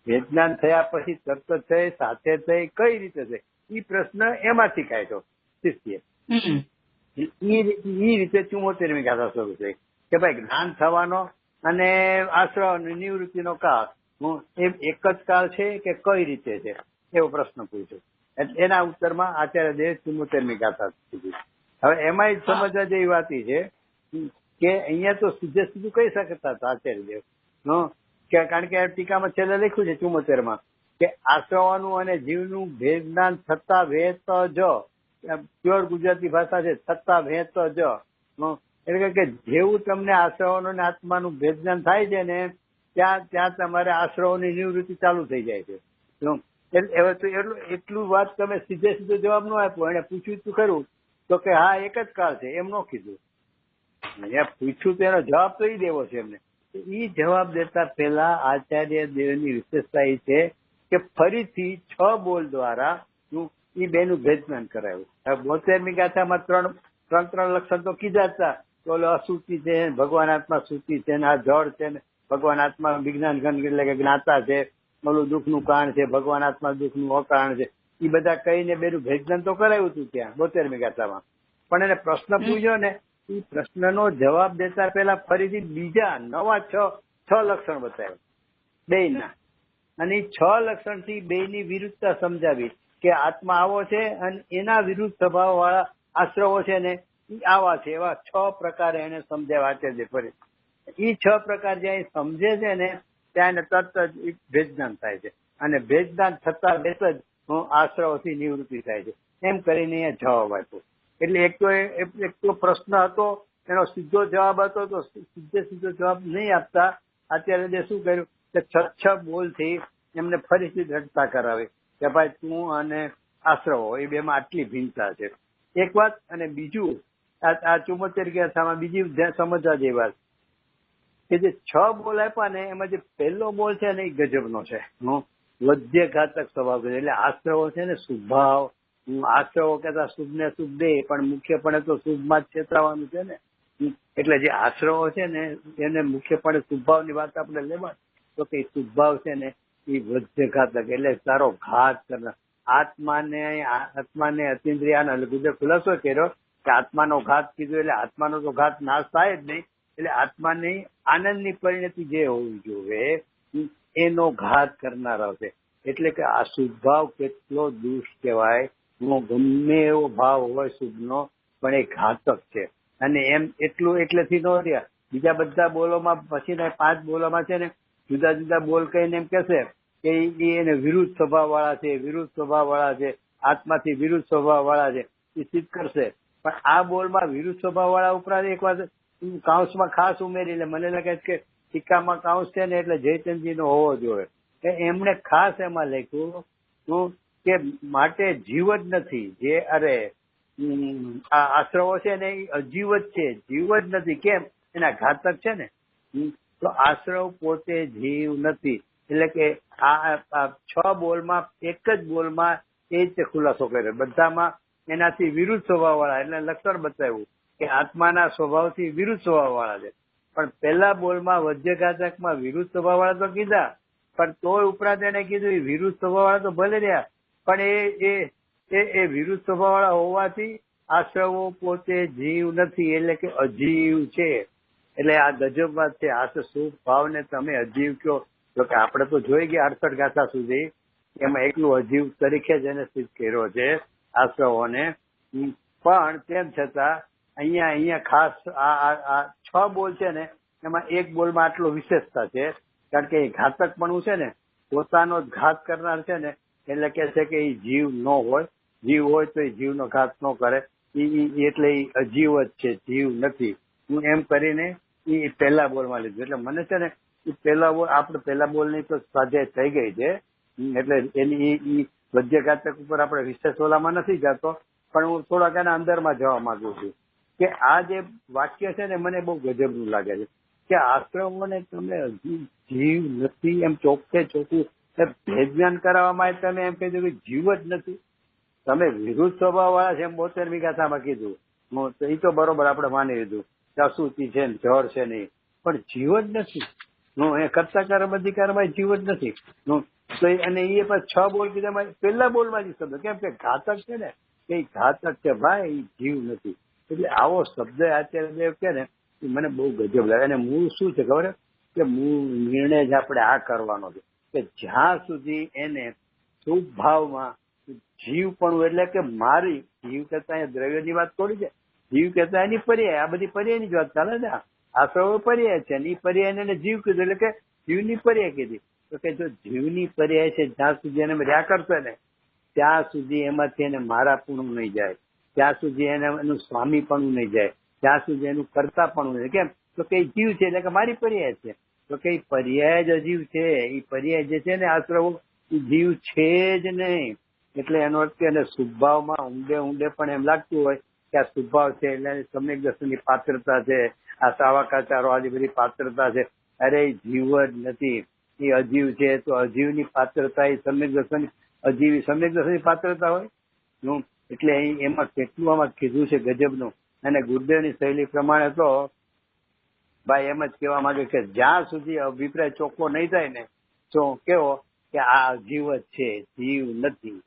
ભેદ જ્ઞાન થયા પછી તરત જ થઈ, સાથે થઈ, કઈ રીતે થઈ? એ પ્રશ્ન એમાંથી કાઢ્યો શિષ્ય. એ રીતે 74મી ગાથા શરૂ થઈ કે ભાઈ જ્ઞાન થવાનો અને આશ્રવ નિવૃત્તિનો કાળ એ એક જ કાળ છે કે કઈ રીતે છે, એવો પ્રશ્ન પૂછ્યો. એના ઉત્તરમાં આચાર્ય દેવ 74મી ગાથા કીધી. હવે એમાં જ સમજવા જેવી વાત છે કે અહીંયા તો સીધે સીધું કહી શકતા હતા આચાર્ય દેવ કે કારણ કે ટીકામાં છેલ્લે લખ્યું છે 74માં કે આશ્રવાનું અને જીવનું ભેદ જ્ઞાન થતા વેત જ, પ્યોર ગુજરાતી ભાષા છે, થતા વેત જ. એટલે કે જેવું તમને આશ્રવાનું અને આત્માનું ભેદ જ્ઞાન થાય છે ને ત્યાં તમારે આશ્રવોની નિવૃત્તિ ચાલુ થઈ જાય છે. હવે તો એટલું વાત તમે સીધો જવાબ ન આપ્યો. એને પૂછ્યું તું ખરું તો કે હા એક જ કાળ છે, એમ ન કીધું. પૂછ્યું તો એનો જવાબ તો એ દેવો છે એમને. એ જવાબ દેતા પહેલા આચાર્ય દેવની વિશેષતા એ છે કે ફરીથી 6 બોલ દ્વારા એ બેનું ભેદજ્ઞાન કરાયું. 72મી ગાથામાં ત્રણ લક્ષણ તો કીધા હતા. તો અસુચિ છે, ભગવાન આત્મા સૂચિ છે, આ જળ છે ને ભગવાન આત્મા વિજ્ઞાન ગણ એટલે કે જ્ઞાતા છે, ઓલું દુઃખનું કારણ છે, ભગવાન આત્મા દુઃખનું અકારણ છે. એ બધા કહીને બેનું ભેદજ્ઞાન તો કરાયું હતું ત્યાં 72મી ગાથામાં. પણ એને પ્રશ્ન પૂછ્યો ને એ પ્રશ્નનો જવાબ દેતા પહેલા ફરીથી બીજા નવા 6 લક્ષણ બતાવ્યા બેયના. અને એ 6 લક્ષણથી બેયની વિરુદ્ધતા સમજાવી કે આત્મા આવો છે અને એના વિરુદ્ધ સ્વભાવ વાળા આશ્રવો છે ને એ આવા છે. એવા 6 પ્રકારે એને સમજાવ્યા આચાર્ય ફરી. એ 6 પ્રકાર જ્યાં સમજે છે ને ત્યાં તરત જ ભેદજ્ઞાન થાય છે અને ભેદજ્ઞાન થતા વેત જ આશ્રવથી નિવૃત્તિ થાય છે. એમ કરીને અહીંયા જવાબ આપ્યો. એટલે એક તો પ્રશ્ન હતો એનો સીધો જવાબ હતો તો સીધો જવાબ નહીં આપતા અત્યારે શું કર્યું કે 6 બોલથી એમને ફરીથી દ્રઢતા કરાવી કે ભાઈ તું અને આશ્રવો એ બેમાં આટલી ભિન્નતા છે. એક વાત. અને બીજું આ 74 ગાથામાં બીજી સમજવા જેવી વાત કે જે 6 બોલ આપ્યા ને એમાં જે પહેલો બોલ છે ને એ ગજબનો છે. વધ્ય ઘાતક સ્વભાવ છે. એટલે આશ્રવો છે ને સ્વભાવ આશ્રવો કહેતા શુભ ને શુભ દે પણ મુખ્યપણે તો શુભમાં જ છેતરાવાનું છે ને. એટલે જે આશ્રવો છે ને એને મુખ્યપણે શુભભાવની વાત આપણે લેવા તો કે શુભભાવ છે ને એ વધ્ય ઘાતક એટલે તારો ઘાત કરનાર. આત્માને અતિન્દ્રિયાનો એટલે ખુલાસો કર્યો કે આત્માનો ઘાત કીધું એટલે આત્માનો તો ઘાત નાશ થાય જ નહીં. એટલે આત્માની આનંદની પરિણતિ જે હોવી જોઈએ એનો ઘાત કરનારો છે. એટલે કે આ શુભભાવ કેટલો દુષ્ટ કહેવાય. ગમે એવો ભાવ હોય શુભનો પણ એ ઘાતક છે. અને એમ એટલેથી ન રહ્યા બીજા બધા બોલોમાં પછીના 5 બોલોમાં છે ને જુદા જુદા બોલ કહીને એમ કહેશે કે એને વિરુદ્ધ સ્વભાવ વાળા છે, વિરુદ્ધ સ્વભાવ વાળા છે, આત્માથી વિરુદ્ધ સ્વભાવ વાળા છે એ સિદ્ધ કરશે. પણ આ બોલમાં વિરુદ્ધ સ્વભાવ વાળા ઉપરાંત એક વાત કાઉન્સમાં ખાસ ઉમેરી લે. મને લાગે છે કે ટીકામાં કાઉન્સ છે ને એટલે જયચંદજીનો હોવો જોઈએ. એમણે ખાસ એમાં લખ્યું કે માટે જીવ જ નથી. જે આ આશ્રવો છે ને એ અજીવ જ છે, જીવ જ નથી. કેમ? એના ઘાતક છે ને. તો આશ્રવ પોતે જીવ નથી. એટલે કે આ 6 બોલમાં એક જ બોલમાં એ જ ખુલાસો કર્યો. બધામાં એનાથી વિરુદ્ધ સ્વભાવ વાળા એટલે લક્ષણ બતાવ્યું કે આત્માના સ્વભાવથી વિરુદ્ધ સ્વભાવ વાળા છે. પણ પહેલા બોલમાં વજ્રઘાતકમાં વિરુદ્ધ સ્વભાવ વાળા તો કીધા પણ તોય ઉપરાંત એને કીધું એ વિરુદ્ધ સ્વભાવ વાળા તો ભલે રહ્યા પણ એ વિરુદ્ધ સ્વભાવ વાળા હોવાથી આશ્રવો પોતે જીવ નથી એટલે કે અજીવ છે. એટલે આ ગજબ વાત છે. આ શુભ ભાવને તમે અજીવ કયો તો કે આપણે તો જોઈ ગયા 68 ગાથા સુધી એમાં એકલું અજીવ તરીકે જ એને સિદ્ધ કર્યો છે આશ્રવોને. પણ તેમ છતાં અહીંયા ખાસ આ 6 બોલ છે ને એમાં એક બોલમાં આટલો વિશેષતા છે કારણ કે એ ઘાતકપણું છે ને પોતાનો જ ઘાત કરનાર છે ને એટલે કે છે કે એ જીવ ન હોય. જીવ હોય તો એ જીવનો ઘાત ન કરે એટલે એ અજીવ જ છે, જીવ નથી. હું એમ કરીને એ પહેલા બોલમાં લીધું. એટલે મને છે ને એ પહેલા બોલ આપણે પહેલા બોલની તો સ્વાધ્યાય થઈ ગઈ છે એટલે એની વજ્રઘાતક ઉપર આપણે વિશેષ ઓલામાં નથી જતો પણ હું થોડાક એના અંદરમાં જવા માંગુ છું કે આ જે વાક્ય છે ને મને બહુ ગજબનું લાગે છે કે આશ્રમોને તમે જીવ નથી એમ ચોખ્ખું ભેદજ્ઞાન કરાવવામાં તમે એમ કહી દો કે જીવ જ નથી. તમે વિરુદ્ધ સ્વભાવ વાળા છે એમ 72મી ગાથામાં કીધું એ તો બરોબર આપણે માની લીધું કે અશુચિ છે ને જળ છે નહીં પણ જીવ જ નથી. એ કરતા કર્મ અધિકારમાં જીવ જ નથી. તો અને એ પણ 6 બોલ કીધા પહેલા બોલમાં જ શબ્દ કેમ કે ઘાતક છે ને એ ઘાતક છે ભાઈ, જીવ નથી. એટલે આવો શબ્દ આચાર્ય દેવ કે ને એ મને બહુ ગજબ લાગે. અને મૂળ શું છે ખબર કે મૂળ નિર્ણય જ આપણે આ કરવાનો છે કે જ્યાં સુધી એને શુભ ભાવમાં જીવ પણ એટલે કે મારી જીવ કહેતા અહીંયા દ્રવ્યની વાત થોડી છે. જીવ કહેતા એની પર્યાય આ બધી પર્યાયની જ વાત ચાલે છે. આશ્રવો પર્યાય છે ને એ પર્યાય એને જીવ કીધું એટલે કે જીવની પર્યાય કીધી. તો કે જો જીવની પર્યાય છે જ્યાં સુધી એને રહ્યા કરશે ને ત્યાં સુધી એમાંથી એને મારાપણું નહીં જાય, ત્યાં સુધી એને એનું સ્વામીપણું નહીં જાય, ત્યાં સુધી એનું કર્તાપણું નહીં. કેમ? તો કે જીવ છે એટલે કે મારી પર્યાય છે. તો કે પર્યાય જ અજીવ છે. એ પર્યાય જે છે ને આશ્રવો એ જીવ છે જ નહીં. એટલે એનો અર્થ એને સ્વભાવમાં ઊંડે ઊંડે પણ એમ લાગતું હોય કે આ સ્વભાવ છે એટલે સમ્યક દર્શનની પાત્રતા છે, આ સાવાકાચારો આ બધી પાત્રતા છે. અરે એ જીવ જ નથી, એ અજીવ છે. તો અજીવની પાત્રતા એ સમ્યક દર્શન અજીવી સમ્યક દર્શનની પાત્રતા હોય. એટલે એમાં કેટલું આમાં કીધું છે ગજબનું. અને ગુરુદેવની શૈલી પ્રમાણે તો ભાઈ એમ જ કહેવા માંગે કે જ્યાં સુધી અભિપ્રાય ચોખ્ખો નહીં થાય ને તો કેવો કે આ અજીવ જ છે, જીવ નથી.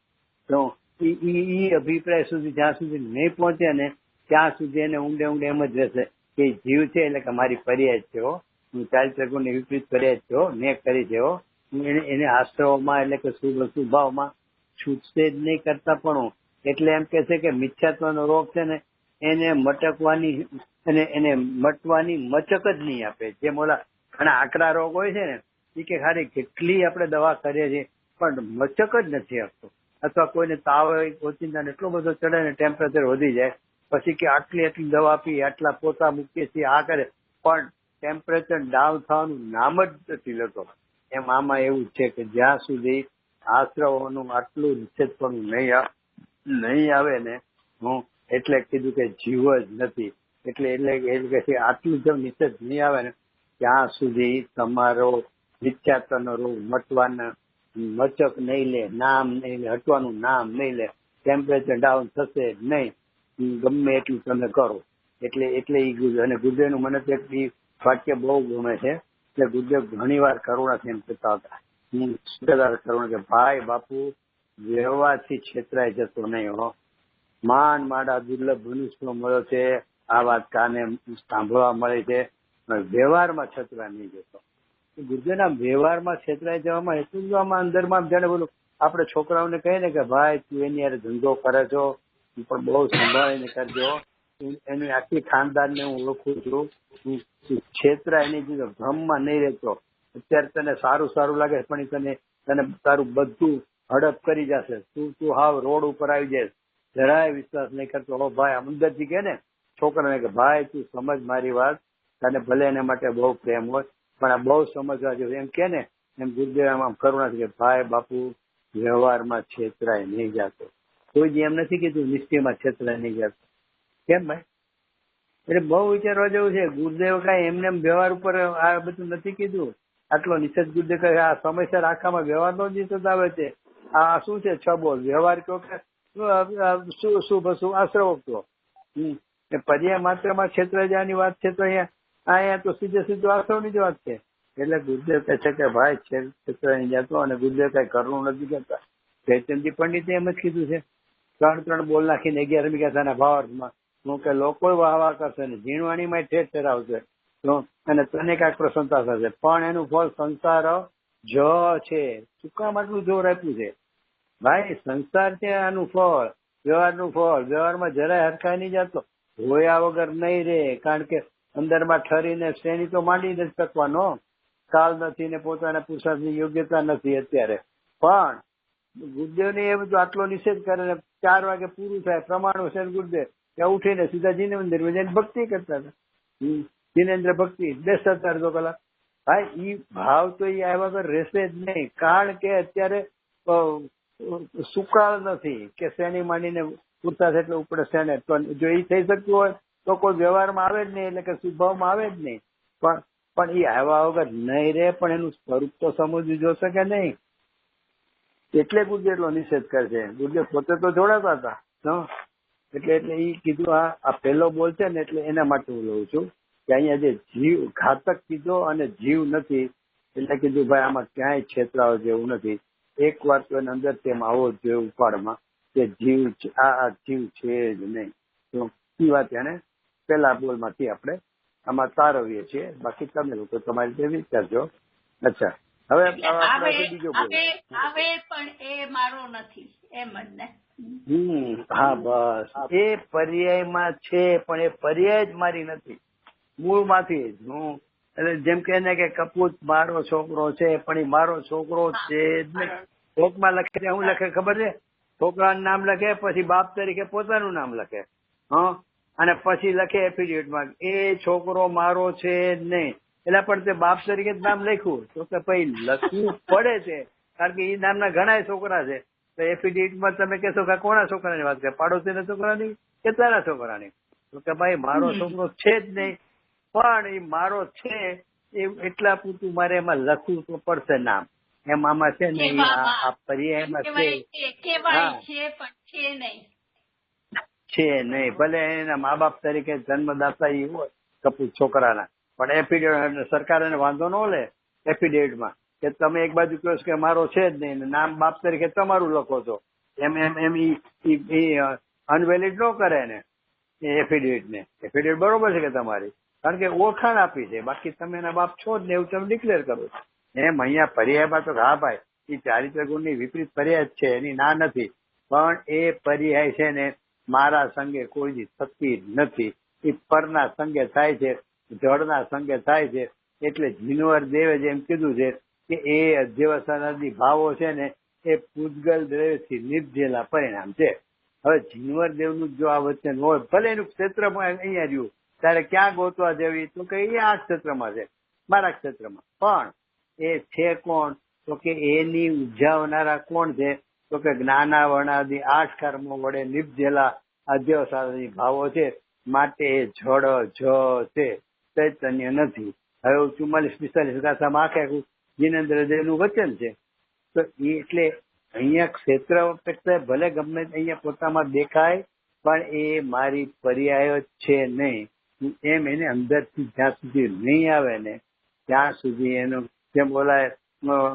તો ઈ અભિપ્રાય સુધી જ્યાં સુધી નહીં પહોંચે ને ત્યાં સુધી એને ઊંડે ઊંડે એમ જ રહેશે કે જીવ છે એટલે કે મારી પર્યાય છે, હું 40 ગુણની વિપરીત પર્યાય છે, મેં કરી છે. એને આશ્રવમાં એટલે કે શુભ અશુભાવમાં છૂટશે જ નહીં કરતા પણ. એટલે એમ કે છે કે મિથ્યાત્વનો રોગ છે ને એને મટકવાની અને એને મટવાની મચક જ નહીં આપે. જે મોલા ઘણા આકરા રોગ હોય છે ને એ કે ખાલી કેટલી આપણે દવા કરીએ છીએ પણ મચક જ નથી આપતો. અથવા કોઈને તાવ હોય, ઓચિંતાને એટલો બધો ચડે ને ટેમ્પરેચર વધી જાય પછી કે આટલી દવા આપી, આટલા પોતા મૂકીએ છીએ, આ કરે પણ ટેમ્પરેચર ડાઉન થવાનું નામ જ નથી લેતો. એમ આમાં એવું છે કે જ્યાં સુધી આશ્રવોનું આટલું નિષેધપણું નહીં આવે ને એટલે કીધું કે જીવ જ નથી. એટલે કે આટલું જો નિષેધ નહીં આવે ને ત્યાં સુધી તમારો મિથ્યાત્વનો રોગ મટવાના મચક નહીં લે, નામ નહીં લે, હટવાનું નામ નહીં લે, ટેમ્પરેચર ડાઉન થશે નહીં ગમે એટલું તમે કરો. એટલે એ અને ગુરુદેવનું મને તો એક વાક્ય બહુ ગમે છે. એટલે ગુરુદેવ ઘણી વાર કરુણાથી એમ કહેતા હતા કરુણા કે ભાઈ બાપુ વ્યવહારથી છેતરાઈ જતો નહીં હો. માંડ માડા દુર્લભ મનુષ્યો મળ્યો છે, આ વાત કાને સાંભળવા મળે છે, વ્યવહારમાં છેતરાઈ નહીં જતો. ગુરુદેવના વ્યવહારમાં છેતરાઈ જવામાં એટલું જ આમાં અંદરમાં જાણે બોલું આપણે છોકરાઓને કહીએ ને કે ભાઈ તું એની યાર ધંધો કરે છો પણ બહુ સંભાળીને કરજો, એની આખી ખાનદાનને હું ઓળખું છું, છેતરાય નહીં, ભ્રમમાં નહીં રહેતો. અત્યારે તને સારું લાગે પણ તને તારું બધું હડપ કરી જશે. તું હાવ રોડ ઉપર આવી જાય, જરાય વિશ્વાસ નહીં કરતો. હો ભાઈ અંદરથી કે ને છોકરાને કે ભાઈ તું સમજ મારી વાત, તને ભલે એના માટે બહુ પ્રેમ હોય પણ આ બહુ સમજવા જેવું એમ કે ને એમ ગુરુદેવ આમ કરુણા કે ભાઈ બાપુ વ્યવહારમાં છેતરાય નહીં જતો. કોઈ જ એમ નથી કીધું નિશ્ચયમાં છેતરાય નહીં જતો. કેમ ભાઈ? એટલે બહુ વિચારવા જેવું છે. ગુરુદેવ કઈ એમને વ્યવહાર ઉપર આ બધું નથી કીધું. આટલો નિષેધ ગુરુદેવ કહે આ સમયસર આખામાં વ્યવહારનો જ નિષેધ આવે છે. આ શું છે? છબોલ વ્યવહાર કહો કે શું આશ્રવ કહો. પર્યાય માત્રમાં છેતરાઈ જવાની વાત છે તો અહીંયા તો સીધું આશ્રવની જ વાત છે. એટલે ગુરુદેવ કહે છે કે ભાઈ છેતરાઈ જતો અને ગુરુદેવ કઈ કરવું નથી કરતા. ચૈતનજી પંડિતે એમ જ કીધું છે. 3 બોલ નાખીને 11 મીઠાના ભાવાર્થમાં હું કે લોકો વાહ કરશે ને ઝીણવાણીમાં ઠેઠ ઠેરાવશે અને તને કાંઈક પ્રસન્નતા થશે પણ એનું ફળ સંસાર જ છે. શું કામ આટલું જોર આપ્યું છે ભાઈ? સંસાર છે આનું ફળ, વ્યવહારનું ફળ. વ્યવહારમાં જરાય હરખાઈ નહીં જતો, હોયા વગર નહીં રે. કારણ કે અંદરમાં ઠરીને શ્રેણી તો માંડી નથી શકવાનો. કાલ નથી ને પોતાના પુરુષાર્થની યોગ્યતા નથી અત્યારે. પણ ગુરુદેવને એ બધું આટલો નિષેધ કરે ને 4 વાગે પૂરું થાય પ્રમાણ છે ગુરુદેવ ત્યાં ઉઠીને સીધા જીને મંદિરમાં જઈને ભક્તિ કરતા હતા. જીનેન્દ્ર ભક્તિ 10-17 કલાક. ભાઈ ઈ ભાવ તો એ આવ્યા વગર રહેશે જ નહીં. કારણ કે અત્યારે સુકાળ નથી કે શ્રેણી માંડીને પૂરતા છે એટલે ઉપડે શેને. જો એ થઈ શકતું હોય તો કોઈ વ્યવહારમાં આવે જ નહીં, એટલે કે સ્વભાવમાં આવે જ નહીં. પણ એ આવ્યા વગર નહીં રહે. પણ એનું સ્વરૂપ તો સમજવું જોશે કે નહીં. એટલે ગુરુદેવ એટલો નિષેધ કરે છે. ગુરુદેવ પોતે તો જોડાતા હતા. એટલે એ કીધું આ પહેલો બોલ છે ને એટલે એના માટે હું લઉં છું કે અહીંયા જે જીવ ઘાતક કીધો અને જીવ નથી એટલે કીધું ભાઈ આમાં ક્યાંય છેતરાવ જેવું નથી. એક વાર તો એને અંદર તેમ આવો જ જોઈએ ઉપાડમાં કે જીવ આ જીવ છે જ નહીં. તો એ વાત એને પેલા બોલમાંથી આપણે આમાં તારવીએ છીએ. બાકી તમે લોકો તમારી રીતે વિચારજો. અચ્છા હવે બીજો બોલ આવે પણ એ મારો નથી એમ જ ને. હા બસ એ પર્યાયમાં છે પણ એ પર્યાય જ મારી નથી. મૂળમાંથી જ હું એટલે જેમ કે ને કે કપૂત મારો છોકરો છે પણ એ મારો છોકરો છે જ નહીં. કોકમાં લખે શું લખે ખબર છે? છોકરાનું નામ લખે, પછી બાપ તરીકે પોતાનું નામ લખે, અને પછી લખે એફિડેવિટમાં એ છોકરો મારો છે જ નહીં. એટલે પણ તે બાપ તરીકે જ નામ લખ્યું તો કે ભાઈ લખવું પડે છે, કારણ કે એ નામના ઘણા છોકરા છે. તો એફિડેવિટમાં તમે કહેશો કે કોના છોકરાની વાત કરે, પાડોશીના છોકરાની કે તારા છોકરાની? તો કે ભાઈ મારો છોકરો છે જ નહીં, પણ એ મારો છે એ એટલા પૂરતું મારે એમાં લખવું તો પડશે નામ. એમ આમાં છે ને આ પર્યાયમાં છે નહીં. ભલે એના મા બાપ તરીકે જન્મદાતા એ હોય કપૂત છોકરાના, પણ એફિડેવિટ સરકાર એને વાંધો ન લે એફિડેવિટમાં કે તમે એક બાજુ કહો કે મારો છે જ નહીં, નામ બાપ તરીકે તમારું લખો છો, એમ એમ એમ અનવેલિડ ન કરે ને એફિડેવિટ ને. એફિડેવિટ બરોબર છે કે તમારી, કારણ કે ઓળખાણ આપી છે, બાકી તમે એના બાપ છો જ ને એવું તમે ડિક્લેર કરો છો. એમ અહીંયા પર્યાયમાં તો હા ભાઈ એ ચારિત્ર ગુણની વિપરીત પર્યાય જ છે, એની ના નથી, પણ એ પર્યાય છે ને મારા સંગે કોઈ થતી નથી. એ પરના સંગે થાય છે, જળના સંગે થાય છે. એટલે જીનવર દેવે જેમ કીધું છે કે એ અધ્યવસાનાદી ભાવો છે ને એ પૂતગલ દ્રવ્યથી નિપજેલા પરિણામ છે. હવે જીનવર દેવનું જો આ વચન હોય, ભલે એનું ક્ષેત્ર અહીંયા રહ્યું, ત્યારે ક્યાં ગોતવા જેવી? તો કે એ આ ક્ષેત્રમાં છે, મારા ક્ષેત્રમાં. પણ એ છે કોણ? તો કે એની ઉપજાવનારા કોણ છે? તો કે જ્ઞાનાવરણાદી 8 કર્મો વડે નિપજેલા અધ્યવસાનાદી ભાવો છે. માટે એ જડ છે, ચૈતન્ય નથી. હવે 44-45 ગાથામાં આખે જીનેન્દ્ર દેવનું વચન છે. તો એટલે અહીંયા ક્ષેત્ર અપેક્ષા ભલે ગમે અહીંયા પોતામાં દેખાય, પણ એ મારી પર્યાય છે નહીં. એમ એને અંદરથી જ્યાં સુધી નહીં આવે ને ત્યાં સુધી એનો જેમ બોલાય.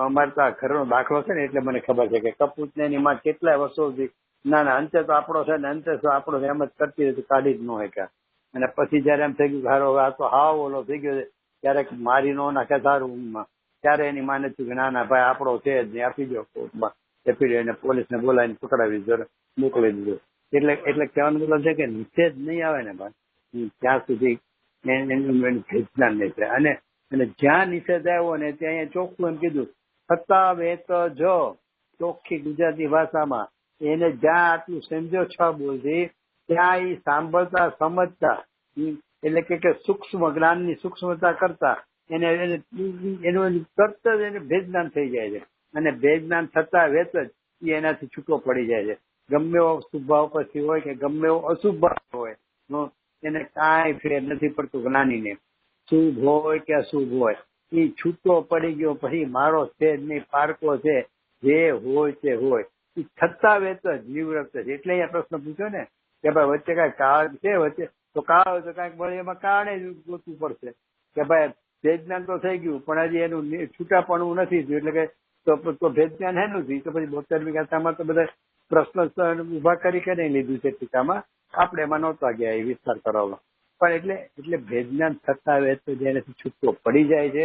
અમારે તો આ ઘરનો દાખલો છે ને એટલે મને ખબર છે કે કપૂત ને એની માં કેટલાય વર્ષોથી ના અંતે તો આપણો છે ને અંતે તો આપણો એમ જ કરતી હતી, કાઢી જ ન હોય. અને પછી જયારે એમ થઈ ગયું હારો આ તો હાવ ઓલો થઈ ગયો છે, ક્યારેક મારી નો નાખે સારું, ત્યારે એની માને થયું કે ના ના ભાઈ આપણો છે જ નહીં, આપી દો કોર્ટમાં. એને પોલીસને બોલાવીને પકડાવી મોકલી દીધો. એટલે કહેવાનો મતલબ છે કે નીચે જ નહીં આવે ને ભાઈ ત્યાં સુધી એનું ભેજનાર નહીં થાય. અને જ્યાં નિષેધ આવ્યો ને ત્યાં અહીંયા ચોખ્ખું એમ કીધું છતાં વેત જો ચોખ્ખી ગુજરાતી ભાષામાં એને જ્યાં આટલું સમજો છ બોલથી ત્યાં એ સાંભળતા સમજતા એટલે કે સૂક્ષ્મ જ્ઞાનની સૂક્ષ્મતા કરતા એનું તરત જ એને ભેજ્ઞાન થઈ જાય છે. અને ભેજ્ઞાન થતા વેત જ એ એનાથી છૂટો પડી જાય છે. ગમે એવો શુભ ભાવ પછી હોય કે ગમે એવો અશુભ ભાવ હોય એને કાંઈ ફેર નથી પડતું. જ્ઞાનીને શુભ હોય કે અશુભ હોય એ છૂટો પડી ગયો પછી મારો છે જ નહીં, પારકો છે, જે હોય તે હોય એ થતા વેત જ નિવૃત્ત છે. એટલે અહીંયા પ્રશ્ન પૂછ્યો ને કે ભાઈ વચ્ચે કાંઈ કારણ છે વચ્ચે, તો કાળ હોય તો કાંઈક મળે એમાં કારણે જ ગોતવું પડશે કે ભાઈ ભેજ્ઞાન તો થઈ ગયું પણ હજી એનું છૂટાપણું નથી થયું. એટલે કે તો ભેજ્ઞાન હેનું થયું? તો પછી 72મી ગાથામાં તો બધા પ્રશ્ન ઉભા કરી નહીં લીધું છે ટીકામાં, આપણે એમાં નહોતા ગયા એ વિસ્તાર કરાવવા. પણ એટલે ભેજ્ઞાન થતા વેત જેનાથી છૂટો પડી જાય છે.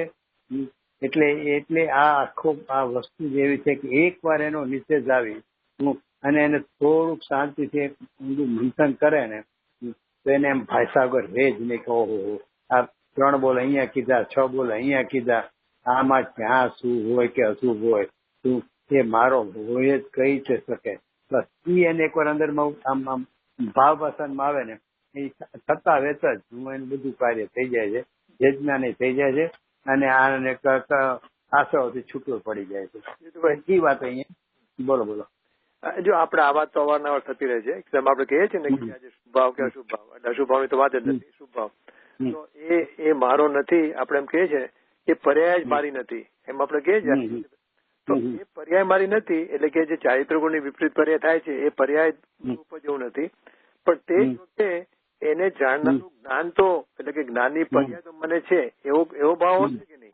એટલે આ આખો આ વસ્તુ જેવી છે કે એક વાર એનો નિષેધ આવી અને એને થોડુંક શાંતિથી ઊંડું મંથન કરે ને તો એને એમ ભાષા વગર રહે જ નહીં કે ઓહો આ 3 બોલ અહીંયા કીધા, 6 બોલ અહીંયા કીધા, આમાં ક્યાં શું હોય કે અશુભ હોય, શું એ મારો હોય જ કહી છે શકે. બસ એને એકવાર અંદરમાં આમ ભાવ ભાષામાં આવે ને એ થતા વેત જ એનું બધું કાર્ય થઈ જાય છે, યજ્ઞાની થઈ જાય છે અને આને આશાઓથી છૂટો પડી જાય છે. એ વાત અહીંયા બોલો. જો આપણે આ વાત તો અવારનવાર થતી રહે છે, આપણે કહીએ છીએ ને કે આજે શુભ ભાવ કે અશુભ ભાવ, અશુભ ભાવની તો વાત જ નથી, શુભ ભાવ તો એ મારો નથી. આપણે એમ કહીએ છીએ એ પર્યાય જ મારી નથી, એમ આપણે કહીએ છીએ. તો એ પર્યાય મારી નથી એટલે કે જે ચારિત્ર ગુણની વિપરીત પર્યાય થાય છે એ પર્યાય રૂપ જ એવું નથી. પણ તે વખતે એને જાણનારું જ્ઞાન તો એટલે કે જ્ઞાનની પર્યાય તો મને છે એવો ભાવ હશે કે નહીં?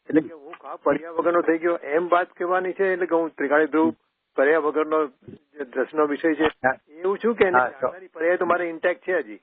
એટલે કે હું પર્યાય વગરનો થઈ ગયો એમ વાત કહેવાની છે? એટલે કે હું ત્રિકાળી ધ્રુવ પર્યાય વગરનો રસનો વિષય છે એવું છું કે પર્યાય તો મારે ઇન્ટેક્ટ છે હજી?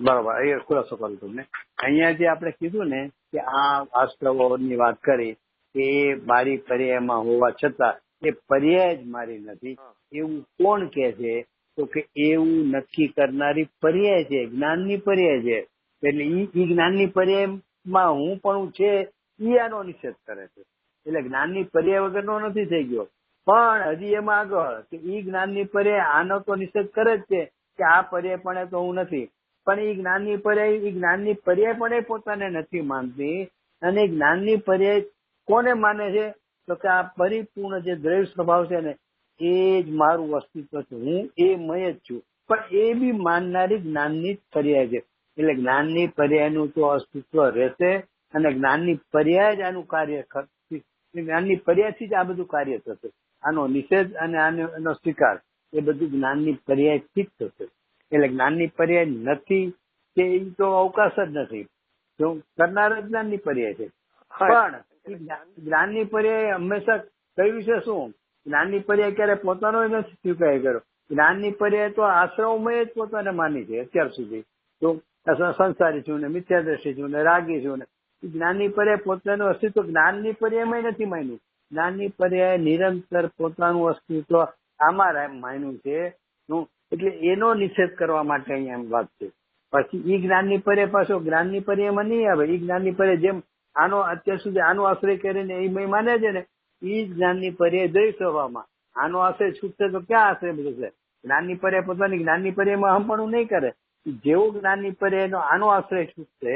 બરોબર, એ ખુલાસો કરું તમને. અહીંયા જે આપણે કીધું ને કે આ વાસ્તવોની વાત કરી કે મારી પર્યાયમાં હોવા છતાં એ પર્યાય જ મારી નથી એવું કોણ કે છે? તો કે એવું નક્કી કરનારી પર્યાય છે, જ્ઞાનની પર્યાય છે. એટલે ઈ જ્ઞાનની પર્યાય માં હું પણ છે એ આનો નિષેધ કરે છે. એટલે જ્ઞાનની પર્યાય વગરનો નથી થઈ ગયો, પણ હજી એમાં આગળ કે ઈ જ્ઞાનની પર્યાય આનો તો નિષેધ કરે જ છે કે આ પર્યાય પણ તો હું નથી, પણ એ જ્ઞાનની પર્યાય પણ એ પોતાને નથી માનતી. અને જ્ઞાનની પર્યાય કોને માને છે? તો કે આ પરિપૂર્ણ જે દ્રવ્ય સ્વભાવ છે ને એ જ મારું અસ્તિત્વ છે, હું એ મય જ છું. પણ એ બી માનનારી જ્ઞાનની જ પર્યાય છે. એટલે જ્ઞાનની પર્યાયનું તો અસ્તિત્વ રહેશે, અને જ્ઞાનની પર્યાય જ આનું કાર્ય, જ્ઞાનની પર્યાયથી જ આ બધું કાર્ય થશે. આનો નિષેધ અને આનો સ્વીકાર એ બધું જ્ઞાનની પર્યાયથી જ થશે. એટલે જ્ઞાનની પર્યાય નથી કે એ તો અવકાશ જ નથી, જો કરનાર જ જ્ઞાનની પર્યાય છે. પણ જ્ઞાનની પર્યાય હંમેશા કહ્યું છે શું? જ્ઞાનની પર્યાય ક્યારે પોતાનો નથી સ્વીકાર કર્યો. જ્ઞાનની પર્યાય તો આશ્રવમય જ પોતાને માની છે અત્યાર સુધી. તો સંસારી છું ને, મિથ્યાદ્રષ્ટિ છું ને, રાગી છું ને, જ્ઞાનની પર્યાય પોતાનું અસ્તિત્વ જ્ઞાનની પર્યાયમાં નથી માન્યું. જ્ઞાનની પર્યાય નિરંતર પોતાનું અસ્તિત્વ આમાં માન્યું છે. એટલે એનો નિષેધ કરવા માટે અહીંયા એમ વાત છે. પછી ઈ જ્ઞાનની પર્યાય પાછો જ્ઞાનની પર્યાયમાં નહીં આવે. ઈ જ્ઞાનની પર્યાય જેમ આનો અત્યાર સુધી આનો આશ્રય કરીને એ માને છે ને, ઈ જ્ઞાનની પર્યાય દ્વૈત સ્વભાવમાં આનો આશ્રય છૂટશે તો ક્યાં આશ્રય બદલશે? જ્ઞાનની પર્યાય પોતાની જ્ઞાનની પર્યાયમાં હંપણું નહીં કરે. જેવો જ્ઞાનની પર્યાયનો આનો આશ્રય છૂટશે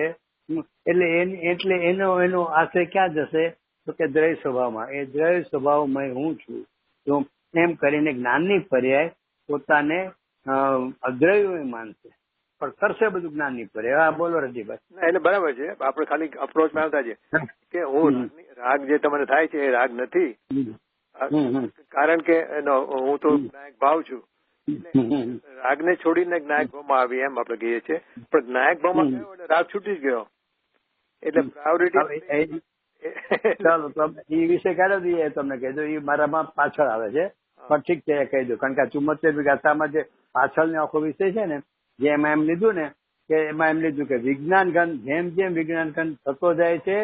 એટલે એનો આશ્રય ક્યાં જશે? તો કે દ્વૈત સ્વભાવમાં. એ દ્વૈત સ્વભાવમાં હું છું તો એમ કરીને જ્ઞાનની પર્યાય પોતાને અદ્વૈત માનશે, પણ કરશે બધું જ્ઞાનની પર્યાય. હા બોલો રજીભાઈ. એટલે બરાબર છે. આપણે ખાલી અપ્રોચ માં આવતા છે કે હું રાગ જે તમને થાય છે એ રાગ નથી, કારણ કે હું તો જ્ઞાયક ભાવ છું. રાગને છોડીને જ્ઞાયક ભાવમાં આવી એમ આપણે કહીએ છીએ. પણ જ્ઞાયક ભાવમાં ગયો એટલે રાગ છૂટી જ ગયો. એટલે પ્રાયોરિટી ચાલો તમે એ વિશે કાઢો દઈએ. તમને કહેજો એ મારામાં પાછળ આવે છે, પણ ઠીક છે કહી દો. કારણ કે આ 74 ગાથામાં જે પાછળનો આખો વિષય છે ને, જે એમાં એમ લીધું ને કે એમાં એમ લીધું કે વિજ્ઞાન ઘન જેમ જેમ વિજ્ઞાન ઘન થતો જાય છે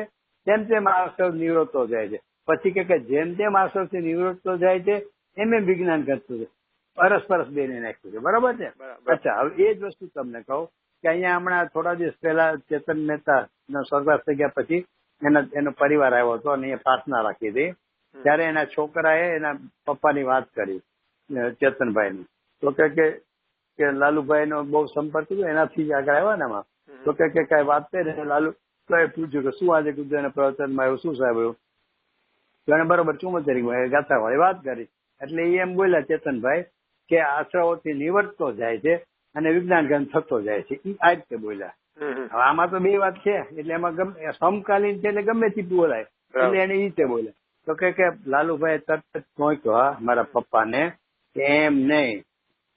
તેમ તેમ આશ્રવ નિવૃત્તો જાય છે. પછી કે જેમ જેમ આશ્રવથી નિવૃત્તો જાય છે એમ એમ વિજ્ઞાન ઘન થતું છે. પરસ્પર બેને નાખ્યું છે. બરાબર છે. અચ્છા, હવે એ જ વસ્તુ તમને કહું કે અહીંયા હમણાં થોડા દિવસ પહેલા ચેતન મહેતા સ્વર્ગવાસ થઈ ગયા પછી એનો પરિવાર આવ્યો હતો અને એ પ્રાર્થના રાખી હતી. ત્યારે એના છોકરાએ એના પપ્પાની વાત કરી ચેતનભાઈની. તો કે લાલુભાઈ નો બહુ સંપર્ક થયો, એનાથી જ આગળ આવ્યા ને એમાં. તો કે કઈ વાત થઈ લાલુ પૂછ્યું કે શું આજે ગુજરાતના પ્રવચનમાં આવ્યું, શું સાહેબ આવ્યું? તો એને બરોબર 74 ગાથા વાળી વાત કરી. એટલે એ એમ બોલ્યા ચેતનભાઈ કે આશ્રવોથી નિવર્તતો જાય છે અને વિજ્ઞાન જ્ઞાન થતો જાય છે. એ આ રીતે બોલ્યા. હવે આમાં તો બે વાત છે, એટલે એમાં સમકાલીન છે એટલે ગમે તે બોલાય, એટલે એને એ રીતે બોલ્યા. તો કે લાલુભાઈ તરત જ પહોંચ્યો મારા પપ્પાને કે એમ નહીં,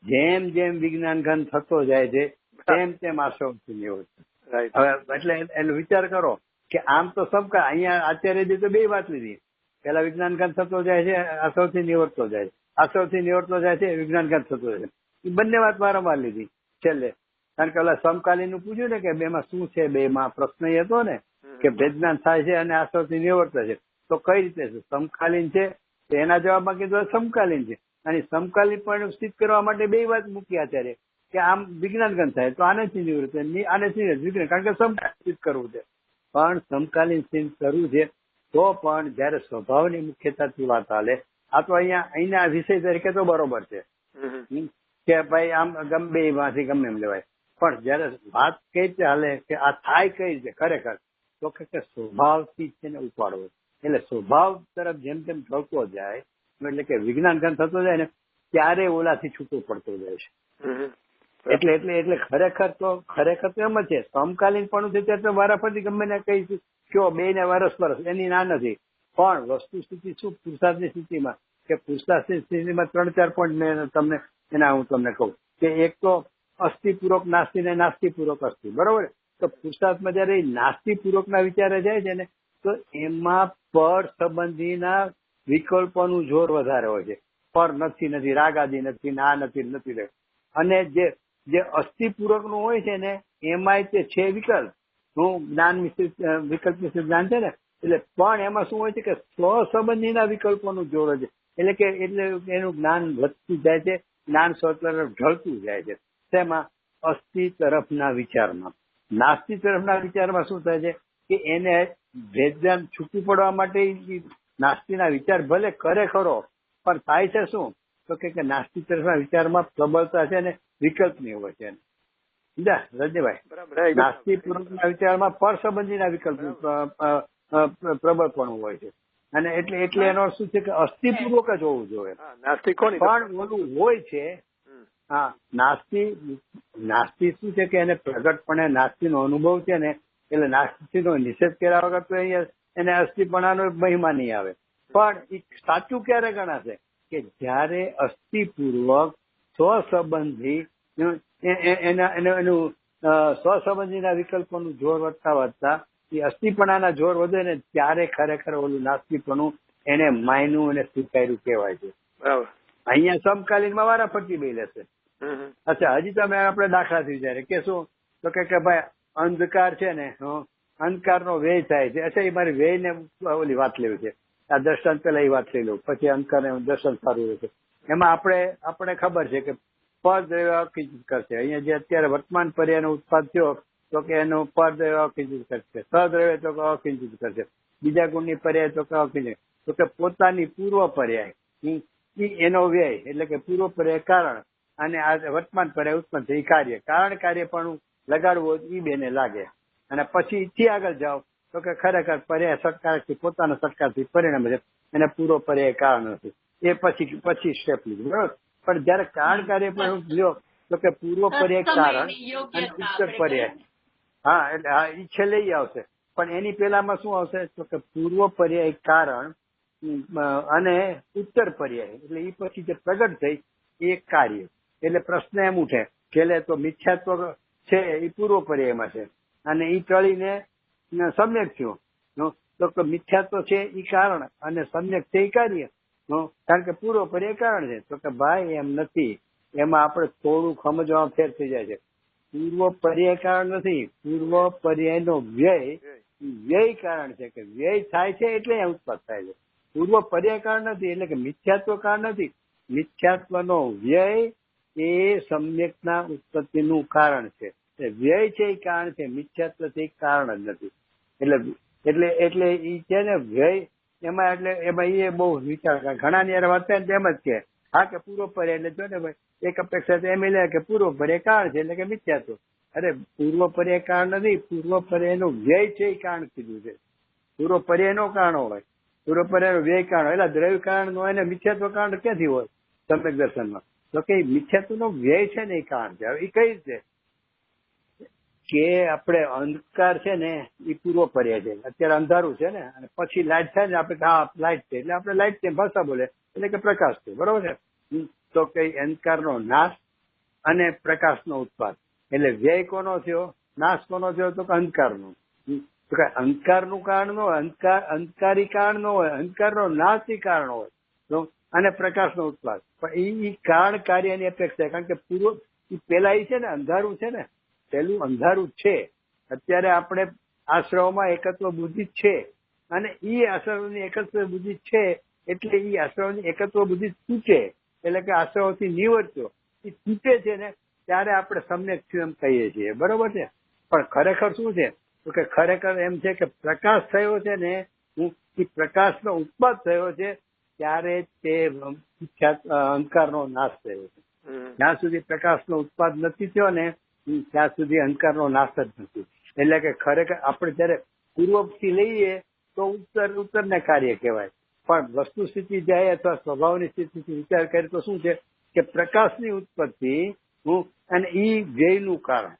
જેમ જેમ વિજ્ઞાન ઘન થતો જાય છે તેમ તેમ આશ્રવથી નિવૃત્ત. હવે એટલે એનો વિચાર કરો કે આમ તો સમકા અહીંયા આચાર્યજી તો બે વાત લીધી. પેલા વિજ્ઞાન ઘન થતો જાય છે, આશ્રવથી નિવર્તતો જાય છે, આશ્રવથી નિવર્તતો જાય છે, વિજ્ઞાન ઘન થતો જાય છે. એ બંને વાત વારંવાર લીધી છેલ્લે. કારણ કે ઓલા સમકાલીન નું પૂછ્યું ને કે બેમાં શું છે, બેમાં પ્રશ્ન એ હતો ને કે વિજ્ઞાન થાય છે અને આશ્રવથી નિવર્તે છે, તો કઈ રીતે છે? સમકાલીન છે. એના જવાબમાં કીધું સમકાલીન છે. અને સમકાલીન પણ સ્થિત કરવા માટે બે વાત મૂકી આચાર્ય કે આમ વિજ્ઞાન ગણ થાય તો આનેથી નિવૃત્ત, આનેથી વિજ્ઞાન, કારણ કે સમકાલીન કરવું છે. પણ સમકાલીન સ્થિત કરવું છે તો પણ જયારે સ્વભાવની મુખ્યતાથી વાત હાલે, આ તો અહીંના વિષય તરીકે તો બરોબર છે કે ભાઈ આમ ગમે એમાંથી ગમે એમ લેવાય. પણ જયારે વાત કઈ રીતે હાલે કે આ થાય કઈ રીતે ખરેખર, તો કે સ્વભાવથી છે ને ઉપાડવો. એટલે સ્વભાવ તરફ જેમ તેમ ઢળતો જાય, એટલે કે વિજ્ઞાન જ્ઞાન થતો જાય ને ત્યારે ઓલાથી છૂટું પડતું જાય છે. એટલે ખરેખર તો એમ જ છે. સમકાલીન પણ છે ત્યારે વારાફરતી ગમે ને કઈ કયો 2 ને વર્ષ એની ના નથી. પણ વસ્તુ સ્થિતિ શું પુરુષાર્થની સ્થિતિમાં કે પુરુષાર્થની સ્થિતિમાં 3-4 પોઈન્ટ મેં તમને હું તમને કહું કે એક તો અસ્થિપૂર્વક નાસ્તિ ને નાસ્તિપૂર્વક અસ્થિ. બરોબર. તો પુરુષાર્થમાં જયારે નાસ્તિપૂર્વકના વિચારે જાય છે ને તો એમાં પર સંબંધીના વિકલ્પોનું જોર વધારે હોય છે. પર નથી, રાગ આદિ નથી, ના નથી. અને જે અસ્થિપૂર્વક નું હોય છે ને એમાં તે છે વિકલ્પ. હું જ્ઞાન વિકલ્પ મિશ્રિત જ્ઞાન છે ને, એટલે પણ એમાં શું હોય છે કે સ્વસંબંધીના વિકલ્પોનું જોર હોય છે. એટલે એનું જ્ઞાન વધતું જાય છે, જ્ઞાન સ્વ તરફ ઢળતું જાય છે. તેમાં અસ્થિ તરફના વિચારમાં, નાસ્તિ તરફના વિચારમાં શું થાય છે કે એને ભેદજાન છૂટું પડવા માટે ઈ નાસ્તિના વિચાર ભલે કરે ખરો, પણ થાય છે શું તો કે નાસ્તિક તરફના વિચારમાં પ્રબળતા છે ને વિકલ્પની હોય છે. સમજ્યા રજનીભાઈ? નાસ્તિકપૂર્વકના વિચારમાં પરસંબંધીના વિકલ્પ પ્રબળપણું હોય છે, અને એટલે એનો અર્થ શું છે કે અસ્થિપૂર્વક જ હોવું જોઈએ. પણ ઓલું હોય છે, હા, નાસ્તિ શું છે કે એને પ્રગટપણે નાસ્તિનો અનુભવ છે ને, એટલે નાસ્તિનો નિષેધ કર્યા વગર તો અહીંયા એને અસ્થિપણાનો મહિમા નહીં આવે. પણ એ સાચું ક્યારે ગણાશે કે જયારે અસ્થિપૂર્વક સ્વસંબંધી એનું સ્વસંબંધીના વિકલ્પોનું જોર વધતા એ અસ્થિપણાના જોર વધે ને ત્યારે ખરેખર ઓલું નાસ્તિકપણું એને માયનું અને સ્વીકાર્યું કહેવાય છે. અહીંયા સમકાલીનમાં વારાફરતી બે લેશે. અચ્છા, હજી તમે આપણે દાખલાથી વિચારે કે શું તો કે ભાઈ અંધકાર છે ને, અંધકારનો વ્યય થાય છે. અચ્છા, એ મારી વ્યય ને ઓલી વાત લેવી છે. આ દર્શન પેલા એ વાત લઈ લઉં, પછી અંધકાર ને દર્શન સારું રહેશે. એમાં આપણે ખબર છે કે પરદ્રવ્ય અકિંચિત કરશે. અહીંયા જે અત્યારે વર્તમાન પર્યાયનો ઉત્પાદ થયો તો કે એનું પરદ્રવ્ય અકિંચિત કરશે, સદ્રવ્ય તો કે અકિંચિત કરશે, બીજા ગુણની પર્યાય તો કે અકિંચિત, તો કે પોતાની પૂર્વ પર્યાય એનો વ્યય એટલે કે પૂર્વ પર્યાય કારણ, અને આ વર્તમાન પર્યાય ઉત્પન્ન થઈ કાર્ય, કારણ કાર્ય પણ લગાડવો એ બેને લાગે. અને પછી થી આગળ જાઓ તો કે ખરેખર પર્યાય સત્કારથી પોતાના સત્કારથી પરિણામે છે, એને પૂર્વ પર્યાય કારણ નથી. એ પછી સ્ટેપ લીધું, બરોબર. પણ જયારે કારણ કાર્ય પણ લ્યો તો કે પૂર્વ પર્યાય કારણ અને ઉત્તર પર્યાય, હા, એટલે હા એ છેલ્લે આવશે. પણ એની પેલામાં શું આવશે તો કે પૂર્વ પર્યાય કારણ અને ઉત્તર પર્યાય, એટલે એ પછી જે પ્રગટ થઈ એ કાર્ય. એટલે પ્રશ્ન એમ ઉઠે છેલ્લે તો મિથ્યાત્વ છે એ પૂર્વ પર્યાયમાં છે, અને એ ટળીને સમ્યક થયું તો મિથ્યાત્વ છે એ કારણ અને સમ્યક છે એ કાર્ય. કારણ કે પૂર્વ પર્યાય કારણ છે. તો કે ભાઈ એમ નથી, એમાં આપણે થોડું સમજવામાં ફેર થઈ જાય છે. પૂર્વ પર્યાય કારણ નથી, પૂર્વ પર્યાયનો વ્યય કારણ છે, કે વ્યય થાય છે એટલે ઉત્પાદ થાય છે. પૂર્વ પર્યાય કારણ નથી, એટલે કે મિથ્યાત્વ કારણ નથી. મિથ્યાત્વનો વ્યય એ સમ્યકના ઉત્પત્તિનું કારણ છે. વ્યય છે એ કારણ છે, મિથ્યાત્વ છે એ કારણ જ નથી. એટલે એ છે ને વ્યય એમાં એ બહુ વિચાર ઘણા ની વાત થાય તેમ જ કે હા કે પૂર્વ પર્યાય એટલે જો ને ભાઈ એક અપેક્ષા એમ લે કે પૂર્વ પર્યાય કારણ છે એટલે કે મિથ્યાત્વ. અરે પૂર્વ પર્યાય કારણ નથી, પૂર્વ પર્યાય નો વ્યય છે એ કારણ કીધું છે. પૂર્વ પર્યાય નો કારણ હોય, પૂર્વ પર્યાય નો વ્યય કારણ એટલે દ્રવ્ય કારણ નો હોય ને મિથ્યાત્વ કારણ ક્યાંથી હોય સમ્યક દર્શનમાં? તો કે મિથ્યાત્વ નો વ્યય છે ને એ કારણ છે. હવે એ કઈ રીતે કે આપણે અંધકાર છે ને એ પૂર્વ પર્યાય છે. અત્યારે અંધારું છે ને અને પછી લાઈટ થાય ને આપણે હા લાઈટ છે એટલે આપણે લાઈટ છે ભાષા બોલે એટલે કે પ્રકાશ છે, બરોબર છે. તો કઈ અંધકારનો નાશ અને પ્રકાશનો ઉત્પાદ, એટલે વ્યય કોનો થયો, નાશ કોનો થયો તો કે અંધકારનો. તો કે અંધકારનું કારણ ન હોય, અંધકારી કારણ ન હોય, અંધકારનો નાશ ઈ કારણ હોય તો અને પ્રકાશનો ઉત્પાદ. પણ એ કારણ કાર્યની અપેક્ષા, કારણ કે પૂર્વ પેલા એ છે ને અંધારું છે ને, પેલું અંધારું છે. અત્યારે આપણે આશ્રવમાં એકત્વ બુદ્ધિ છે અને ઈ આશ્રવની એકત્વ બુદ્ધિ છે એટલે ઈ આશ્રવની એકત્વ બુદ્ધિ તૂટે, એટલે કે આશ્રવથી નિવર્ત્યો એ તૂટે છે ને ત્યારે આપણે સમ્યક થયું એમ કહીએ છીએ, બરોબર છે. પણ ખરેખર શું છે તો કે ખરેખર એમ છે કે પ્રકાશ થયો છે ને, એ પ્રકાશનો ઉત્પાદ થયો છે ત્યારે તે અંધકારનો નાશ થયો છે. જ્યાં સુધી પ્રકાશનો ઉત્પાદ નથી થયો ને ત્યાં સુધી અંધકારનો નાશ જ નથી. એટલે કે ખરેખર આપણે જયારે પૂર્વથી લઈએ તો ઉત્તરને કાર્ય કહેવાય, પણ વસ્તુ સ્થિતિ જાય અથવા સ્વભાવની સ્થિતિથી વિચાર કરીએ તો શું છે કે પ્રકાશની ઉત્પત્તિ અને ઈ વ્યયનું કારણ.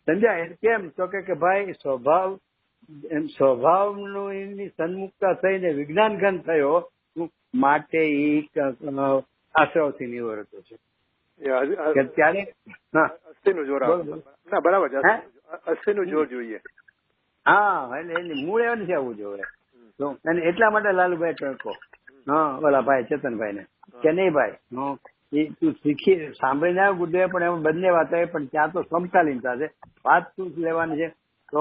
સમજાય? કેમ તો કે ભાઈ સ્વભાવનું એની સન્મુખતા થઈને વિજ્ઞાન ઘન થયો માટે ઈ આશ્રવથી નિવૃત્તો છે. ત્યારે અસ્થિનું જોર ના બરાબર છે, અસ્થિનું જોર જોઈએ. હા, એટલે મૂળ એવું નથી આવવું જોઈએ. અને એટલા માટે લાલુભાઈ ટણકો ઓલા ભાઈ ચેતનભાઈ ને કે નહીં ભાઈ તું શીખી સાંભળીને આવ ગુરુદેવ, પણ એમાં બંને વાત આવે પણ ત્યાં તો સમકાલીનતા છે. વાત શું લેવાની છે તો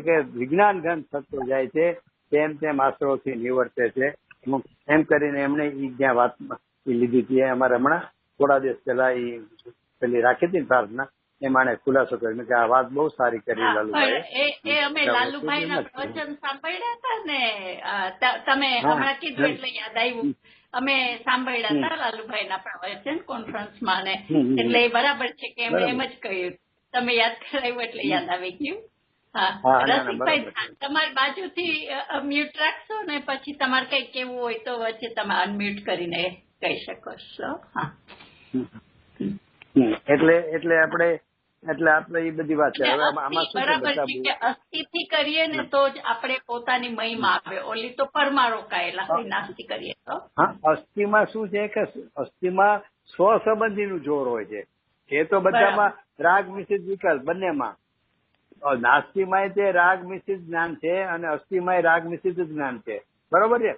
કે વિજ્ઞાન ઘન થતો જાય છે તેમ તેમ આશ્રવથી નિવર્તે છે એમ કરીને એમણે જ્યાં વાત લીધી હતી અમારે હમણાં થોડા દિવસ પહેલા પેલી રાખી હતી ને પ્રાર્થના એ માણે ખુલાસો કર્યો કે આ વાત બહુ સારી કરી હા, લાલુભાઈ. પણ એ અમે લાલુભાઈના પ્રવચન સાંભળ્યા હતા ને, તમે હમણાં કીધું એટલે યાદ આવ્યું. અમે સાંભળ્યા હતા લાલુભાઈના પ્રવચન કોન્ફરન્સમાં ને, એટલે એ બરાબર છે કે એમણે એમ જ કહ્યું. તમે યાદ કરાવ્યું એટલે યાદ આવી ગયું. હા, રસિકભાઈ તમારી બાજુથી મ્યુટ રાખશો ને, પછી તમારે કઈ કેવું હોય તો વચ્ચે તમે અનમ્યુટ કરીને કહી શકો છો. હા, એટલે આપણે એ બધી વાત છે. હવે આમાં શું બરાબર છે કે અસ્થિથી કરીએ ને તો જ આપણે પોતાની મહિમા આવે. ઓલી તો પરમાં રોકાયેલા હોય નાસ્તી કરીએ તો. હા, અસ્થિમાં શું છે કે અસ્થિમાં સ્વસંબંધીનું જોર હોય છે. એ તો બધામાં રાગ મિશ્રિત વિકલ્પ બંનેમાં. નાસ્તિમાં તે રાગ મિશ્રિત જ્ઞાન છે અને અસ્થિમાં રાગ મિશ્રિત જ્ઞાન છે, બરોબર છે.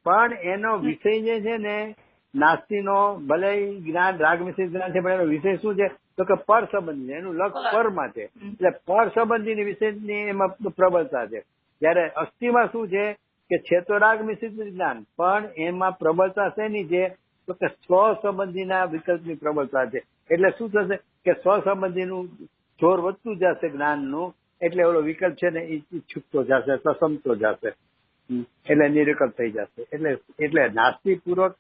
પણ એનો વિષય જે છે ને નાસ્તિનો ભલે જ્ઞાન રાગ મિશ્રિત જ્ઞાન છે, પણ એનો વિષય શું છે તો કે પર સંબંધી, એનું લક્ષ પરમાં છે. એટલે પર સંબંધીની વિષયની એમાં પ્રબળતા છે. જ્યારે અસ્થિમાં શું છે કે છે તો રાગ મિશ્રિત જ્ઞાન, પણ એમાં પ્રબળતા શેની છે તો કે સ્વ સંબંધીના વિકલ્પની પ્રબળતા છે. એટલે શું થશે કે સ્વ સંબંધીનું જોર વધતું જશે જ્ઞાનનું, એટલે ઓલો વિકલ્પ છે ને એ છૂટતો જશે, સસમતો જશે, એટલે નિર્વિકલ્પ થઈ જશે. એટલે નાસ્તિકપૂર્વક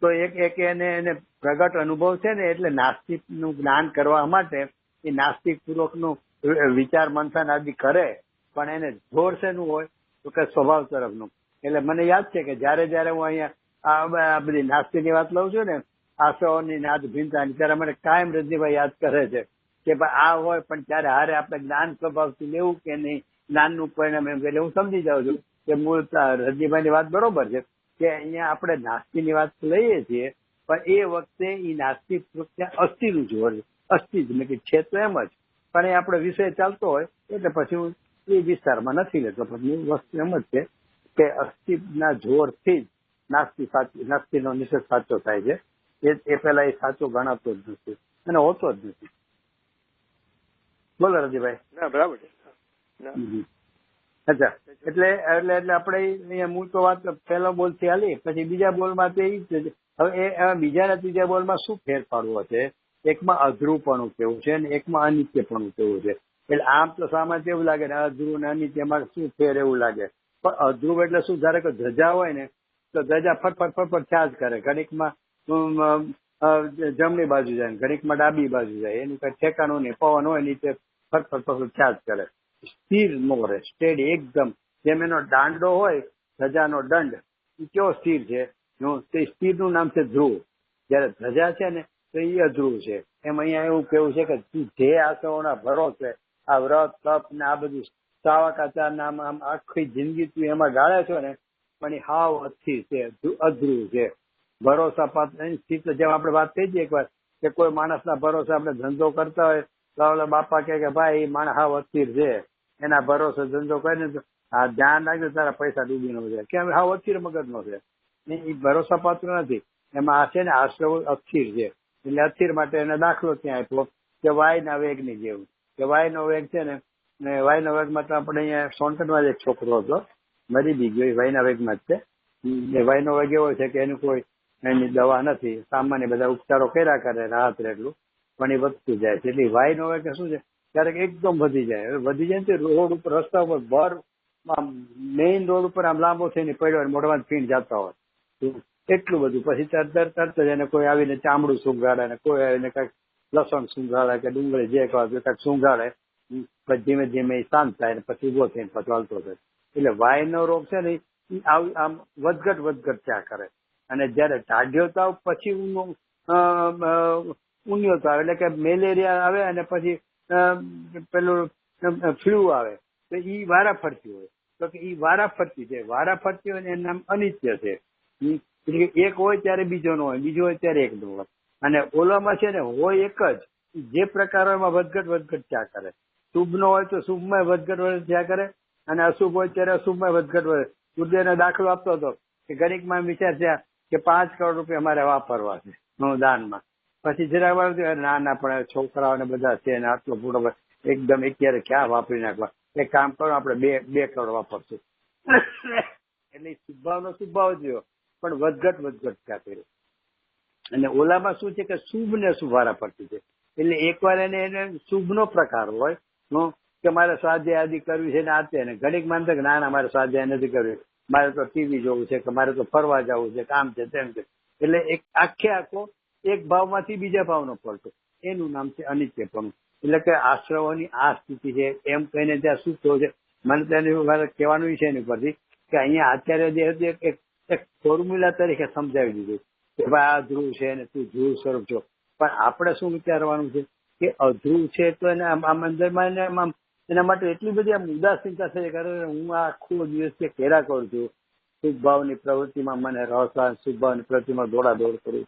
તો એક એને પ્રગટ અનુભવ છે ને, એટલે નાસ્તિકનું જ્ઞાન કરવા માટે એ નાસ્તિકપૂર્વકનું વિચાર મંથન આદિ કરે, પણ એને જોર શેનું હોય તો કે સ્વભાવ તરફનું. એટલે મને યાદ છે કે જયારે હું અહીંયા આ બધી નાસ્તિકની વાત લઉં છું ને, આસોની નાદ ભિન્નતાની, ત્યારે મને કાયમ રજનીભાઈ યાદ કરે છે કે ભાઈ આ હોય પણ ત્યારે હારે આપણે જ્ઞાન સ્વભાવથી લેવું કે નહીં, જ્ઞાનનું પરિણામ એમ. એટલે હું સમજી જાઉં છું કે મૂળ રજનીભાઈની વાત બરોબર છે કે અહીંયા આપણે નાસ્તિકની વાત લઈએ છીએ, પણ એ વખતે એ નાસ્તિક અસ્થિનું જોર, અસ્થિ જ મેં છે તો એમ જ, પણ એ આપણે વિષય ચાલતો હોય એટલે પછી હું એ વિસ્તારમાં નથી લેતો. પણ વસ્તુ એમ જ છે કે અસ્થિના જોરથી જ નાસ્તિનો નિષેધ સાચો થાય છે. એ પેલા એ સાચો ગણાતો જ નથી અને હોતો જ નથી. બોલો રજીભાઈ. ના, બરાબર છે. અચ્છા, એટલે આપણે અહીંયા મૂળ તો વાત પહેલો બોલ થી હાલી, પછી બીજા બોલમાં તો એ જ. હવે એ બીજા અને ત્રીજા બોલમાં શું ફેર પાડવો છે? એકમાં અધ્રુવપણું કેવું છે અને એકમાં અનિત્યપણું કેવું છે. એટલે આમ તો સામાન્ય એવું લાગે ને અધ્રુવ ને અનિત્યમાં શું ફેર એવું લાગે, પણ અધ્રુવ એટલે શું, ધારે કે ધજા હોય ને તો ધજા ફટફટ થયા જ કરે. ઘડીકમાં જમણી બાજુ જાય, ઘડીકમાં ડાબી બાજુ જાય, એનું કઈ ઠેકાણું નહીં. પવન હોય નીચે ફટફટ થયા જ કરે. સ્થિર નો રહે, સ્ટેડી એકદમ. જેમ એનો દાંડો હોય, ધજાનો દંડ, એ કેવો સ્થિર છે, તે સ્થિરનું નામ છે ધ્રુવ. જયારે ધજા છે ને તો એ અધ્રુવ છે. એમ અહીંયા એવું કેવું છે કે તું જે આસવોના ભરોસે આ વ્રત તપ ને આ બધું સાવાકાચાર નામ આમ આખી જિંદગી તું એમાં ગાળે છો ને, પણ એ હાવ અસ્થિર છે, અધ્રુવ છે. ભરોસા પાત્ર સ્થિત, જેમ આપણે વાત થઈ જઈએ એકવાર કે કોઈ માણસના ભરોસે આપણે ધંધો કરતા હોય તો ઓલા બાપા કે ભાઈ એ માણસ હાવ અસ્થિર છે, એના ભરોસે ધંધો કરીને તો આ ધ્યાન રાખજો તારા પૈસા ડૂબી ન જાય, કેમ હાવ અસ્થિર મગજનો છે, એ ભરોસા પાત્ર નથી. એમાં આ છે ને આશ્રવ અસ્થિર છે. એટલે અસ્થિર માટે એને દાખલો ત્યાં આપ્યો કે વાયના વેગની જેવું, કે વાયનો વેગ છે ને વાયનો વેગમાં તો આપણે અહીંયા સોનકટમાં જ એક છોકરો હતો, મરી બી ગયો, એ વાયના વેગમાં જ છે. એ વાયનો વેગ એવો છે કે એનું કોઈ એની દવા નથી, સામાન્ય બધા ઉપચારો કર્યા કરે રાહત રહે એટલું, પણ એ વધતું જાય છે. એટલે વાયનો વેગ શું છે, ક્યારેક એકદમ વધી જાય. વધી જાય ને રોડ ઉપર, રસ્તા ઉપર ભર મેઇન રોડ ઉપર આમ લાંબો થઈને પડ્યો હોય, મોઢામાં ફીણ જતા હોય એટલું બધું. પછી તરત જ એને કોઈ આવીને ચામડું સૂંઘાડે ને કોઈ આવીને કઈક લસણ સૂંઘાડે કે ડુંગળી જે કઈક સૂંઘાડે, પછી ધીમે ધીમે એ શાંત થાય ને પછી ઉભો થઈને પછી ચાલતો થાય. એટલે વાયનો રોગ છે ને એ આમ વધઘટ થયા કરે. અને જયારે ટાઢ્યો તાવ પછી ઉન્યો તાવ એટલે કે મેલેરિયા આવે અને પછી પેલું ફ્લૂ આવે તો ઈ વારાફરતી હોય. તો કે ઈ વારાફરતી છે, વારાફરતી હોય ને એનું નામ અનિત્ય છે. એક હોય ત્યારે બીજો નો હોય, બીજો હોય ત્યારે એક નો હોય. અને ઓલામાં છે ને હોય એક જ, જે પ્રકાર એમાં વધઘટ થયા કરે. શુભ નો હોય તો શુભમાં વધઘટ થયા કરે, અને અશુભ હોય ત્યારે અશુભમાં વધઘટ વધે. ગુરુદેવને દાખલો આપતો હતો કે ગણિકમાં વિચાર થયા કે 5 કરોડ રૂપિયા અમારે વાપરવા છે દાનમાં. પછી જરાક ના પણ છોકરાઓને બધા છે ને આટલો પૂરો એકદમ અત્યારે ક્યાં વાપરી નાખવા, એક કામ કરો આપણે 2 કરોડ વાપરશું. એટલે શુભાવનો શુભાવ થયો પણ વધઘટ ક્યાં કર્યો. અને ઓલામાં શું છે કે શુભ ને શુભ વારા પડતી છે. એટલે એકવાર એને શુભનો પ્રકાર હોય કે મારે સ્વાધ્યાય આદિ કરવી છે ને આ તે, ઘડીક માનતો કે ના મારે સ્વાધ્યાય નથી કરવી, મારે તો ટીવી જોવું છે કે મારે તો ફરવા જવું છે, કામ છે તેમ છે. એટલે એક આખો એક ભાવમાંથી બીજા ભાવનો પડતો, એનું નામ છે અનિત્યપણું. એટલે કે આશ્રવોની આ સ્થિતિ છે એમ કહીને ત્યાં શું થયું છે. મને ત્યાં કહેવાનું વિષય એની પરથી કે અહીંયા આચાર્ય જે હતું એક ફોર્મ્યુલા તરીકે સમજાવી દીધું કે ભાઈ આ ધ્રુવ છે ને તું ધ્રુવ સ્વરૂપ છો. પણ આપણે શું વિચારવાનું છે કે અધ્રુવ છે તો એને આમ અંદરમાં એના માટે એટલી બધી આમ ઉદાસીનતા થઈ કારણ હું આખો દિવસ કેરા કરું છું, શુભ ભાવની પ્રવૃત્તિમાં મને રસ આવે, શુભ ભાવની પ્રવૃત્તિમાં દોડાદોડ કરું છું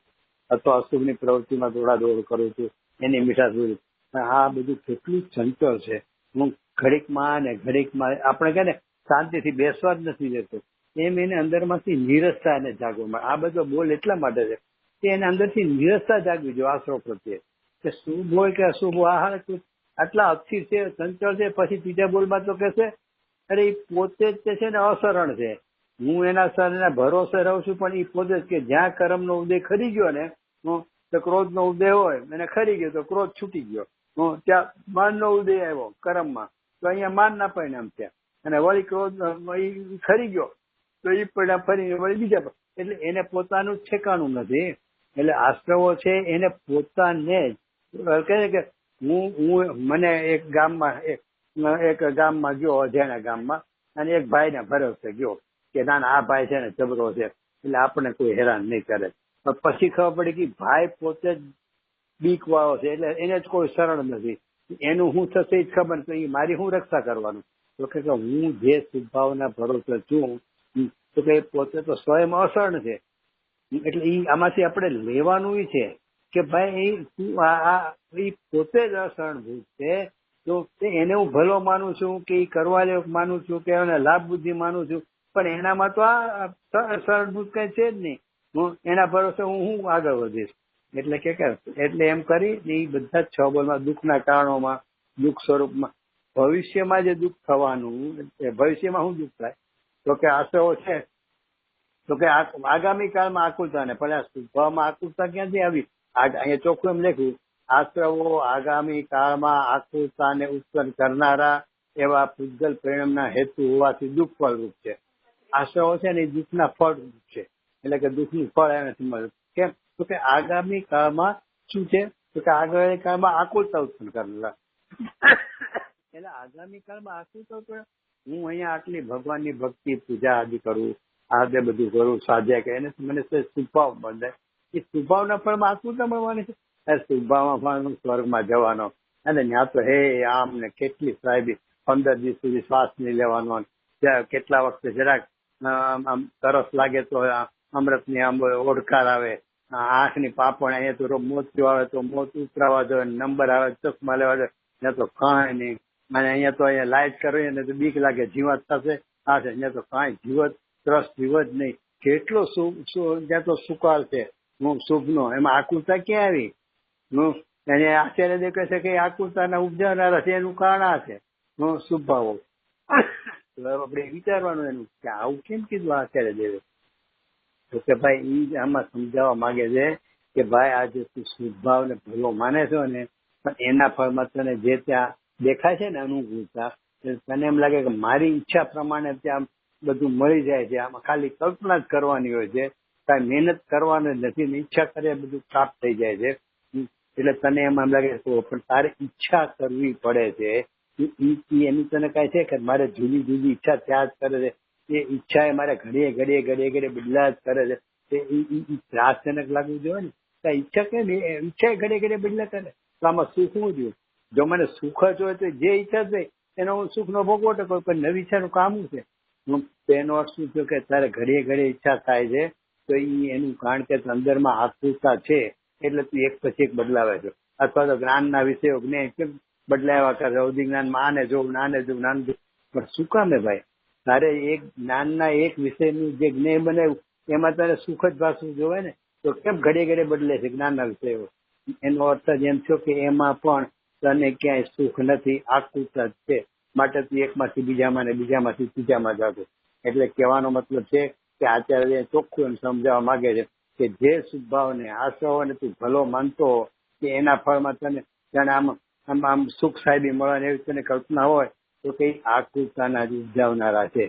અથવા અશુભની પ્રવૃત્તિમાં દોડાદોડ કરું છું, એની મીઠાશ બધું. આ બધું કેટલું ચંચળ છે. હું ઘડીકમાં ને ઘડીકમાં આપણે કહે ને શાંતિથી બેસવા જ નથી દેતો, એમ એને અંદરમાંથી નીરસતા એને જાગવા મળે. આ બધો બોલ એટલા માટે છે કે એને અંદરથી નીરસતા જાગવી જોઈએ આશ્રવ પ્રત્યે, કે શુભ હોય કે અશુભ હોય. આટલા અસ્થિર છે, ચંચળ છે, પછી ત્રીજા બોલમાં તો કહેશે અરે એ પોતે જ છે ને અસરણ છે, હું એના ભરોસે રહું છું, પણ એ પોતે જ કે જ્યાં કર્મનો ઉદય ખરી ગયો ને તો ક્રોધનો ઉદય હોય અને ખરી ગયો તો ક્રોધ છૂટી ગયો, ત્યાં માનનો ઉદય આવ્યો કર્મમાં તો અહીંયા માન ના પરિણામ થયા, અને વળી ક્રોધ ખરી ગયો તો એ પરિણામ ફરી વળી બીજા. એટલે એને પોતાનું ઠેકાણું નથી. એટલે આશ્રવો છે એને પોતાને જ કહે કે મને એક ગામમાં ગયો, અજાણ્યા ગામમાં, અને એક ભાઈને ભરોસે ગયો કે ના આ ભાઈ છે ને જબરો છે એટલે આપણે કોઈ હેરાન નહીં કરે. પછી ખબર પડી કે ભાઈ પોતે જ બીક વાળો છે, એટલે એને જ કોઈ શરણ નથી, એનું શું થશે એ જ ખબર, તો એ મારી શું રક્ષા કરવાનું. તો કે હું જે શુભભાવના ભરોસે છું તો કે પોતે તો સ્વયં અસરણ છે. એટલે એ આમાંથી આપણે લેવાનું છે કે ભાઈ એ પોતે જ અસરણભૂત છે, તો એને હું ભલો માનું છું કે એ કરવા લાયક માનું છું કે એને લાભ બુદ્ધિ માનું છું, પણ એનામાં તો આ અસરણભૂત કઈ છે જ નહીં. હું એના ભરોસે હું આગળ વધીશ. એટલે કે એટલે એમ કરી એ બધા જ 6 બોલમાં દુઃખના કારણોમાં, દુઃખ સ્વરૂપમાં, ભવિષ્યમાં જે દુઃખ થવાનું, ભવિષ્યમાં શું દુઃખ થાય તો કે આશ્રવો છે તો કે આગામી કાળમાં આકુલતા ને, પણ આ શુભભાવમાં આકુલતા ક્યાંથી આવી? અહીંયા ચોખ્ખું એમ લખ્યું આશ્રવો આગામી કાળમાં આકુલતાને ઉત્પન્ન કરનારા એવા પૂજલ પરિણામના હેતુ હોવાથી દુઃખ ફળરૂપ છે. આશ્રવો છે ને એ દુઃખના ફળરૂપ છે, એટલે કે દુઃખનું ફળ એનાથી મળે. કેમ તો કે આગામી કાળમાં શું છે તો કે આગામી કાળમાં આકુલતા ઉત્પન્ન કરનારા. એટલે આગામી કાળમાં આકુલતા ઉત્પન્ન, હું અહીંયા આટલી ભગવાનની ભક્તિ પૂજા આદિ કરું, આ તે બધું કરું, સ્વાધ્યાય કે એને મને શુભભાવ બંધાય, એ શુભભાવના ફળમાં આકુલતા મળવાની છે. શુભભાવમાં ફળ સ્વર્ગમાં જવાનો, અને ત્યાં તો હે આમ ને કેટલી સાહેબી 15 દિવસ સુધી શ્વાસ નહીં લેવાનો, કેટલા વખતે જરાક આમ તરસ લાગે તો અમૃતની આમ ઓડકાર આવે, આંખની પાપણ, અહીંયા તો મોતિયો આવે તો મોત ઉતરાવા જોઈએ, નંબર આવે ચશ્મા લેવા જોઈએ, ત્યાં તો કાંઈ નહીં. અને અહીંયા તો અહીંયા લાઈટ કરવી ને તો બીક લાગે જીવાત થશે, આ છે, અહીંયા તો કાંઈ જીવત ત્રસ જીવત નહીં. કેટલો ત્યાં તો સુકાળ છે શુભનો, એમાં આકુલતા ક્યાં આવી? એને આચાર્ય દેખે છે કે આકુલતાના ઉપજાવનારા છે, એનું કારણ આ છે શુભભાવો. આપણે વિચારવાનું એનું કે આવું કેમ કીધું આચાર્ય દેવે? તો કે ભાઈ એ આમાં સમજાવવા માંગે છે કે ભાઈ આ જે તું શુભભાવ ને ભલો માને છો ને, પણ એના ફળમાં તને જે ત્યાં દેખાય છે ને અનુકૂળતા, તને એમ લાગે કે મારી ઈચ્છા પ્રમાણે ત્યાં બધું મળી જાય છે, આમાં ખાલી કલ્પના જ કરવાની હોય છે, કાંઈ મહેનત કરવાની નથી, ઈચ્છા કરે બધું પ્રાપ્ત થઈ જાય છે. એટલે તને એમ લાગે પણ તારે ઈચ્છા કરવી પડે છે. એની તને કાંઈ છે કે મારે જુદી જુદી ઈચ્છા ત્યાં જ કરે છે, એ ઈચ્છા એ મારે ઘડીએ બદલા જ કરે છે, એ ત્રાસજનક લાગવું જોઈએ ને. ઈચ્છા કે ઈચ્છા ઘડીએ બદલા કરે તો આમાં સુખ શું જોયું? જો મને સુખ જ હોય તો જે ઈચ્છા થાય એનો હું સુખનો ભોગવો ટકો, પણ નવી ઈચ્છાનું કામ શું છે? તેનો અર્થ શું થયો કે તારે ઘડીએ ઈચ્છા થાય છે, તો એનું કારણ કે અંદરમાં આતુરતા છે, એટલે તું એક પછી એક બદલાવે છે. અથવા તો જ્ઞાનના વિષયો જ્ઞાન કેમ બદલાવ્યા કરે, અવધિ જ્ઞાનમાં આને જોવું, નાને જોવું, નાને જોવું, પણ શું કામે ભાઈ? તારે એક જ્ઞાનના એક વિષયનું જે જ્ઞેય બનાવ્યું એમાં તારે સુખ જ ભાષવું જોવે ને, તો કેમ ઘડીએ બદલે છે જ્ઞાનના વિષયો? એનો અર્થ જ એમ થયો કે એમાં પણ તને ક્યાંય સુખ નથી, આકુલતા જ છે, માટે તું એકમાંથી બીજામાં ને બીજામાંથી ત્રીજામાં જાતો. એટલે કહેવાનો મતલબ છે કે આચાર્ય ચોખ્ખું એમ સમજાવવા માંગે છે કે જે શુભભાવને આશ્રવોને તું ભલો માનતો કે એના ફળમાં તને જાણે આમ સુખ સાહેબી મળે એવી તને કલ્પના હોય તો કઈ આકૃતાના જ ઉપજાવનારા છે.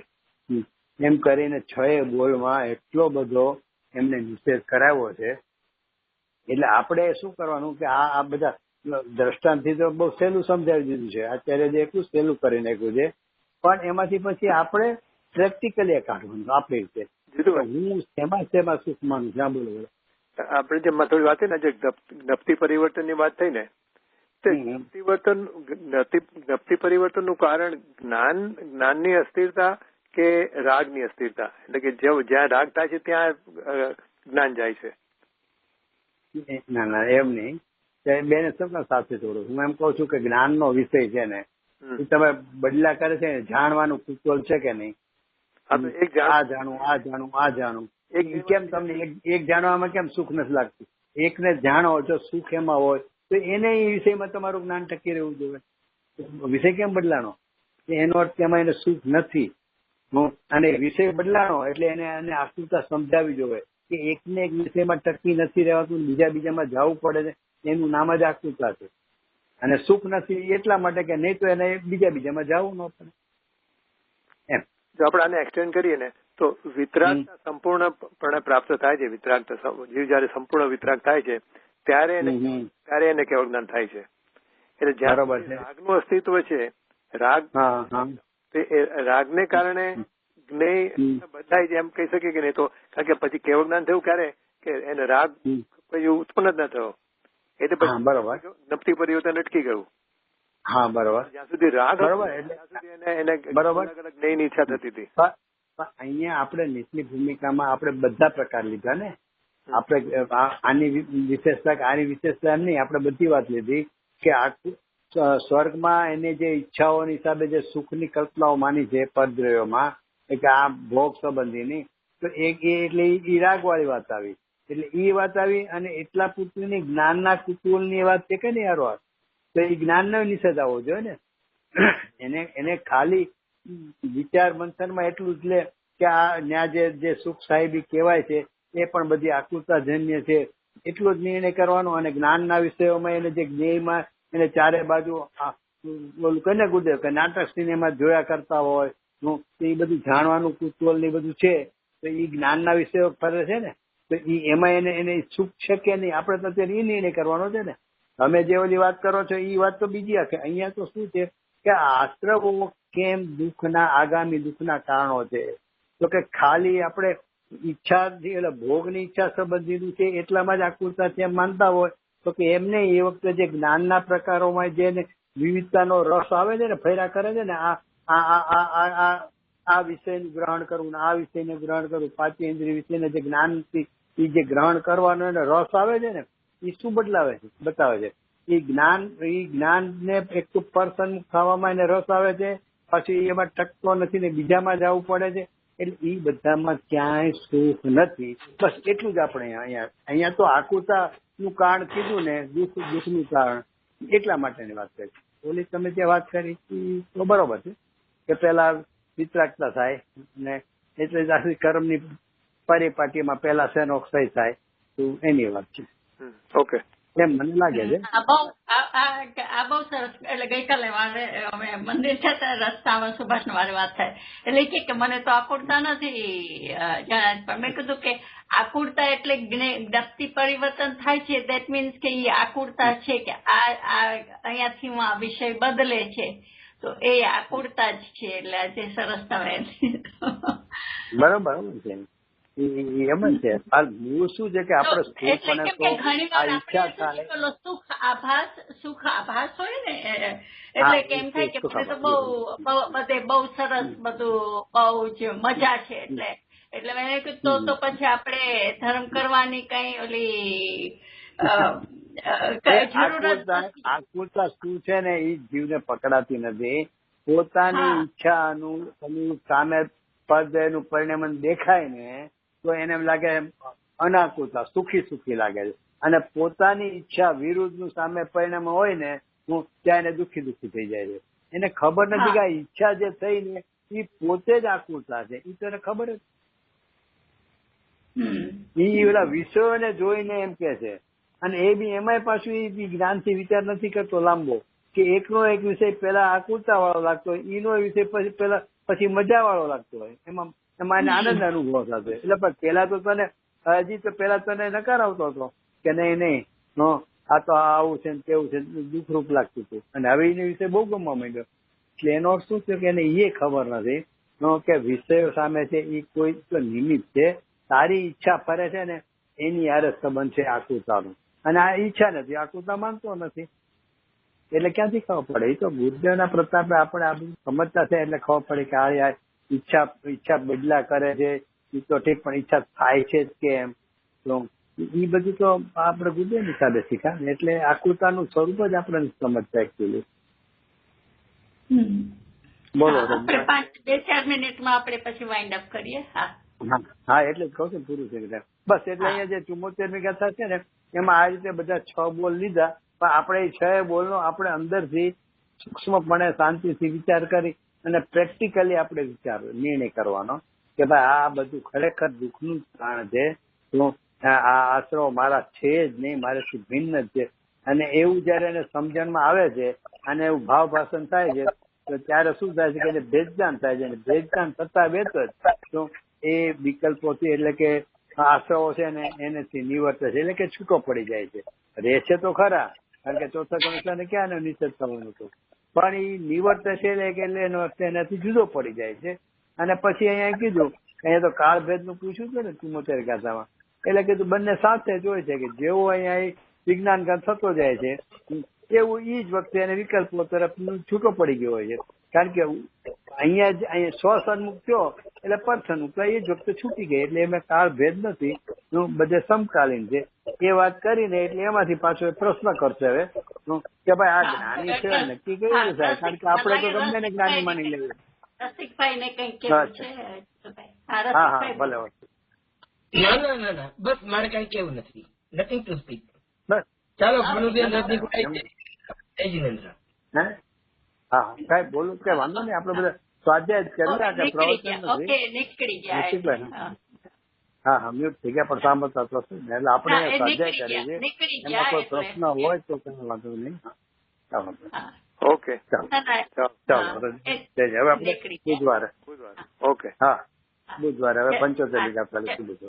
એમ કરીને 6 બોલમાં એટલો બધો એમને નિષેધ કરાવ્યો છે. એટલે આપણે શું કરવાનું કે આ બધા દ્રષ્ટાંતથી તો બહુ સહેલું સમજાવી દીધું છે આચાર્ય જે એટલું સહેલું કરી નાખ્યું છે, પણ એમાંથી પછી આપણે પ્રેક્ટિકલી કાઢવાનું આપણી રીતે. હું શેમાં સુખ માનું જ્યાં બોલો આપણે જે થોડી વાત થઈ ને જે નફતી પરિવર્તનની વાત થઈ ને, નફતી પરિવર્તનનું કારણ જ્ઞાનની અસ્થિરતા કે રાગની અસ્થિરતા, એટલે કે જ્યાં રાગ થાય છે ત્યાં જ્ઞાન જાય છે. ના એમ નહીં, બેને સપના સાથે જોડું. હું એમ કઉ છું કે જ્ઞાનનો વિષય છે ને એ તમે બદલા કરે છે ને, જાણવાનું કુતૂહલ છે કે નહીં, આ જાણું કેમ તમને એક જાણવામાં કેમ સુખ નથી લાગતું? એકને જાણો જો સુખ એમાં હોય તો એને એ વિષયમાં તમારું જ્ઞાન ટકી રહેવું જોઈએ. વિષય કેમ બદલાનો? એનો અર્થ એમાં એને સુખ નથી. અને વિષય બદલાનો એટલે એને આકૃતા સમજાવી જોઈએ કે એકને એક વિષયમાં ટકી નથી રહેવાતું, બીજામાં જવું પડે છે, એનું નામ જ આકૃતા છે. અને સુખ નથી એટલા માટે કે નહીં તો એને બીજામાં જવું ન પડે એમ. જો આપણે આને એક્સટેન્ડ કરીએ ને તો વિતરાગતા સંપૂર્ણપણે પ્રાપ્ત થાય છે. વિતરાગતા જીવ જયારે સંપૂર્ણ વિતરાગ થાય છે ત્યારે એને કેવળ જ્ઞાન થાય છે. એટલે જ્યારે રાગનું અસ્તિત્વ છે, રાગને કારણે જ્ઞેય બદલાય છે એમ કહી શકીએ કે નહીં? તો કારણ કે પછી કેવળ જ્ઞાન થયું ક્યારે કે એને રાગ પછી ઉત્પન્ન જ ન થયો, એટલે પછી નફતી પરિવર્તન અટકી ગયું. હા બરોબર. જ્યાં સુધી રાગ એને જ્ઞેયની ઈચ્છા થતી હતી. અહીંયા આપણે નીચલી ભૂમિકામાં આપણે બધા પ્રકાર લીધા ને. આપણે આની વિશેષતા એમ નહીં, આપણે બધી વાત લીધી કે આખું સ્વર્ગમાં એને જે ઈચ્છાઓની હિસાબે જે સુખની કલ્પનાઓ માની છે પરદ્રવ્યોમાં, કે આ ભોગ સંબંધીની, તો એટલે ઈ રાગવાળી વાત આવી. એટલે ઈ વાત આવી અને એટલા પુત્રની જ્ઞાનના કુતૂહલની વાત છે કે નહીં યાર વાત, તો એ જ્ઞાનનો નિષેધ આવવો જોઈએ ને. એને ખાલી વિચાર મંથનમાં એટલું જ લે કે આ ન્યા જે સુખ સાહેબી કહેવાય છે એ પણ બધી આકૃતાજન્ય છે, એટલો જ નિર્ણય કરવાનો. અને જ્ઞાનના વિષયોમાં એને જે જ્ઞેયમાં એને ચારે બાજુ ઓલું કને ગુદેવ કે નાટક સિનેમા જોયા કરતા હોય એ બધું જાણવાનું કુતૂહલ ને બધું છે, તો એ જ્ઞાનના વિષયો ફરે છે ને, તો એમાં એને સુખ છે કે નહીં આપણે તો અત્યારે એ નિર્ણય કરવાનો છે ને. તમે જે ઓલી વાત કરો છો એ વાત તો બીજી આખે. અહીંયા તો શું છે કે આશ્રવો કેમ આગામી દુઃખના કારણો છે, તો કે ખાલી આપણે ઈચ્છા એટલે ભોગની ઈચ્છા સંબંધીનું છે એટલામાં જ આકૃતા છે એમ માનતા હોય તો કે એમને એ વખતે જે જ્ઞાનના પ્રકારોમાં જે વિવિધતાનો રસ આવે છે ને, ફેરા કરે છે ને, આ વિષયનું ગ્રહણ કરવું ને આ વિષયને ગ્રહણ કરવું, પાંચેન્દ્રિય વિષયને જે જ્ઞાનથી એ જે ગ્રહણ કરવાનો એને રસ આવે છે ને, એ શું બતાવે છે એ જ્ઞાનને એક તો પર્સન ખાવામાં એને રસ આવે છે, પછી એમાં ટકતો નથી ને બીજામાં જવું પડે છે. એટલે એ બધામાં ક્યાંય સુખ નથી. બસ એટલું જ આપણે અહીંયા તો આકુતાનું કારણ કીધું ને, દુઃખનું કારણ એટલા માટેની વાત કરી. ઓલી તમે જે વાત કરી તો બરોબર છે કે પેલા વિતરાગતા થાય ને એટલે કર્મની પરિપાટીમાં પેલા શેનો ક્ષય થાય તો એની વાત છે. ઓકે, એમ મને લાગે છે. આ બહુ સરસ. એટલે ગઈકાલે અમે મંદિર છે ત્યાં રસ્તામાં સુભાષ મારી વાત થાય એટલે કે મને તો આકુરતા નથી જણાય, પણ મેં કીધું કે આકુરતા એટલે જ્ઞપ્તિ પરિવર્તન થાય છે, દેટ મીન્સ કે એ આકુરતા છે કે અહીંયાથી હું આ વિષય બદલે છે, તો એ આકુરતા જ છે. એટલે આજે સરસ તમે બરોબર છે એમ જ છે. મૂળ શું છે કે આપણે સુખ આભાસ હોય ને, એટલે કેમ થાય કે મને તો બધે બહુ સરસ બધું બહુ જ મજા છે. એટલે મેં કીધું તો પછી આપણે ધર્મ કરવાની કઈ ઓલી આકુરતા શું છે ને એ જીવને પકડાતી નથી. પોતાની ઈચ્છાનું સામે પદ એનું પરિણામ દેખાય ને તો એને એમ લાગે અનાકુરતા, સુખી લાગે છે. અને પોતાની ઈચ્છા વિરુદ્ધનું સામે પરિણામ હોય ને ત્યાં એને દુઃખી થઈ જાય છે. એને ખબર નથી કે આ ઈચ્છા જે થઈ ને એ પોતે જ આકુરતા છે, એ તો એને ખબર જ. એ ઓલા વિષયોને જોઈને એમ કે છે અને એ બી એમાંય પાછું એ બી જ્ઞાનથી વિચાર નથી કરતો લાંબો, કે એકનો એક વિષય પેલા આકુરતા વાળો લાગતો હોય, ઈનો વિષય પછી મજા વાળો લાગતો હોય, એમાં એને આનંદ અનુભવ થતો. એટલે પણ પેલા તો તને પેલા તને નકાર આવતો હતો કે નહીં આ તો આવું છે ને તેવું છે, દુઃખરૂપ લાગતું હતું. અને હવે એની વિશે બહુ ગમવા માંડ્યો. એટલે એનો અર્થ શું થયો કે એને એ ખબર નથી કે વિષયો સામે છે એ કોઈ નિમિત્ત છે, તારી ઈચ્છા ફરે છે ને એની યારે સંબંધ છે આકૃતાનો, અને આ ઈચ્છા નથી, આકૃતા માનતો નથી. એટલે ક્યાંથી ખબર પડે? એ તો ગુરુદેવના પ્રતાપે આપણે આ બધું સમજતા છે એટલે ખબર પડે કે આ ઈચ્છા બદલા કરે છે. એ તો ઠીક, પણ ઈચ્છા થાય છે જ કેમ? તો એ બધું તો આપણે ગુરુદેવ હિસાબે શીખ્યા, એટલે આકૃતાનું સ્વરૂપ જ આપણે સમજતા એકચ્યુઅલી. બોલો. 2-4 મિનિટમાં આપણે પછી વાઇન્ડ અપ કરીએ. હા, એટલે જ કહું છું પૂરું છે બસ. એટલે અહીંયા જે 74મી ગાથા છે ને એમાં આ રીતે બધા 6 બોલ લીધા, પણ આપણે એ 6 બોલનો આપણે અંદરથી સૂક્ષ્મપણે શાંતિથી વિચાર કરી અને પ્રેક્ટિકલી આપણે નિર્ણય કરવાનો કે ભાઈ આ બધું ખરેખર દુઃખનું કારણ છે, આ આશરો મારા છે જ નહીં, મારાથી ભિન્ન જ છે. અને એવું જયારે એને સમજણમાં આવે છે અને એવું ભાવ ભાષણ થાય છે તો ત્યારે શું થાય છે કે એને ભેદજાન થાય છે, અને ભેદજાન થતા વેત જ તો એ વિકલ્પોથી એટલે કે આશ્રવો છે ને એનેથી નિવર્તે છે, એટલે કે છૂટો પડી જાય છે. રહે છે તો ખરા, કારણ કે ચોથા કણસાને ક્યાં નિષેધ થવાનું હતું, પણ એ નિવર્તે છે એટલે એનો અર્થ એનાથી જુદો પડી જાય છે. અને પછી અહીંયા કીધું, અહીંયા તો કાળભેદ નું પૂછ્યું છે ને 74 ગાથામાં, એટલે કીધું બંને સાથે જ હોય છે કે જેવો અહીંયા વિજ્ઞાન થતો જાય છે એવું એ જ વખતે એને વિકલ્પો તરફ છૂટો પડી ગયો હોય છે. કારણ કે અહીંયા સ્વસન્મુખ થયો એટલે પરસન્મુખ એ જ વખતે છૂટી ગઈ, એટલે એમાં કાળ ભેદ નથી, બધે સમકાલીન છે. એ વાત કરીને એટલે એમાંથી પાછો પ્રશ્ન કરશે હવે કે ભાઈ આ જ્ઞાની છે નક્કી કર્યું છે, કારણ કે આપણે તો ગમે ને જ્ઞાની માની લેવું. રસિકભાઈ ને કઈ કેવું છે? હા, ભલે. ના, બસ મારે કઈ કેવું નથી, નથિંગ ટુ સ્પીક. ચાલો હા, કઈ બોલું કઈ વાંધો નહીં, આપડે બધા સ્વાધ્યાય જ કરી પ્રવચન નથી. હા, મ્યુટ થઈ ગયા, પણ સાંભળતા તો એટલે આપણે સ્વાધ્યાય કરીએ છીએ. એમાં કોઈ પ્રશ્ન હોય તો કઈ વાંધો નહીં. ઓકે, ચાલો હવે આપણે બુધવારે. ઓકે, હા, બુધવારે હવે 75 ગાથા લખી દીધું.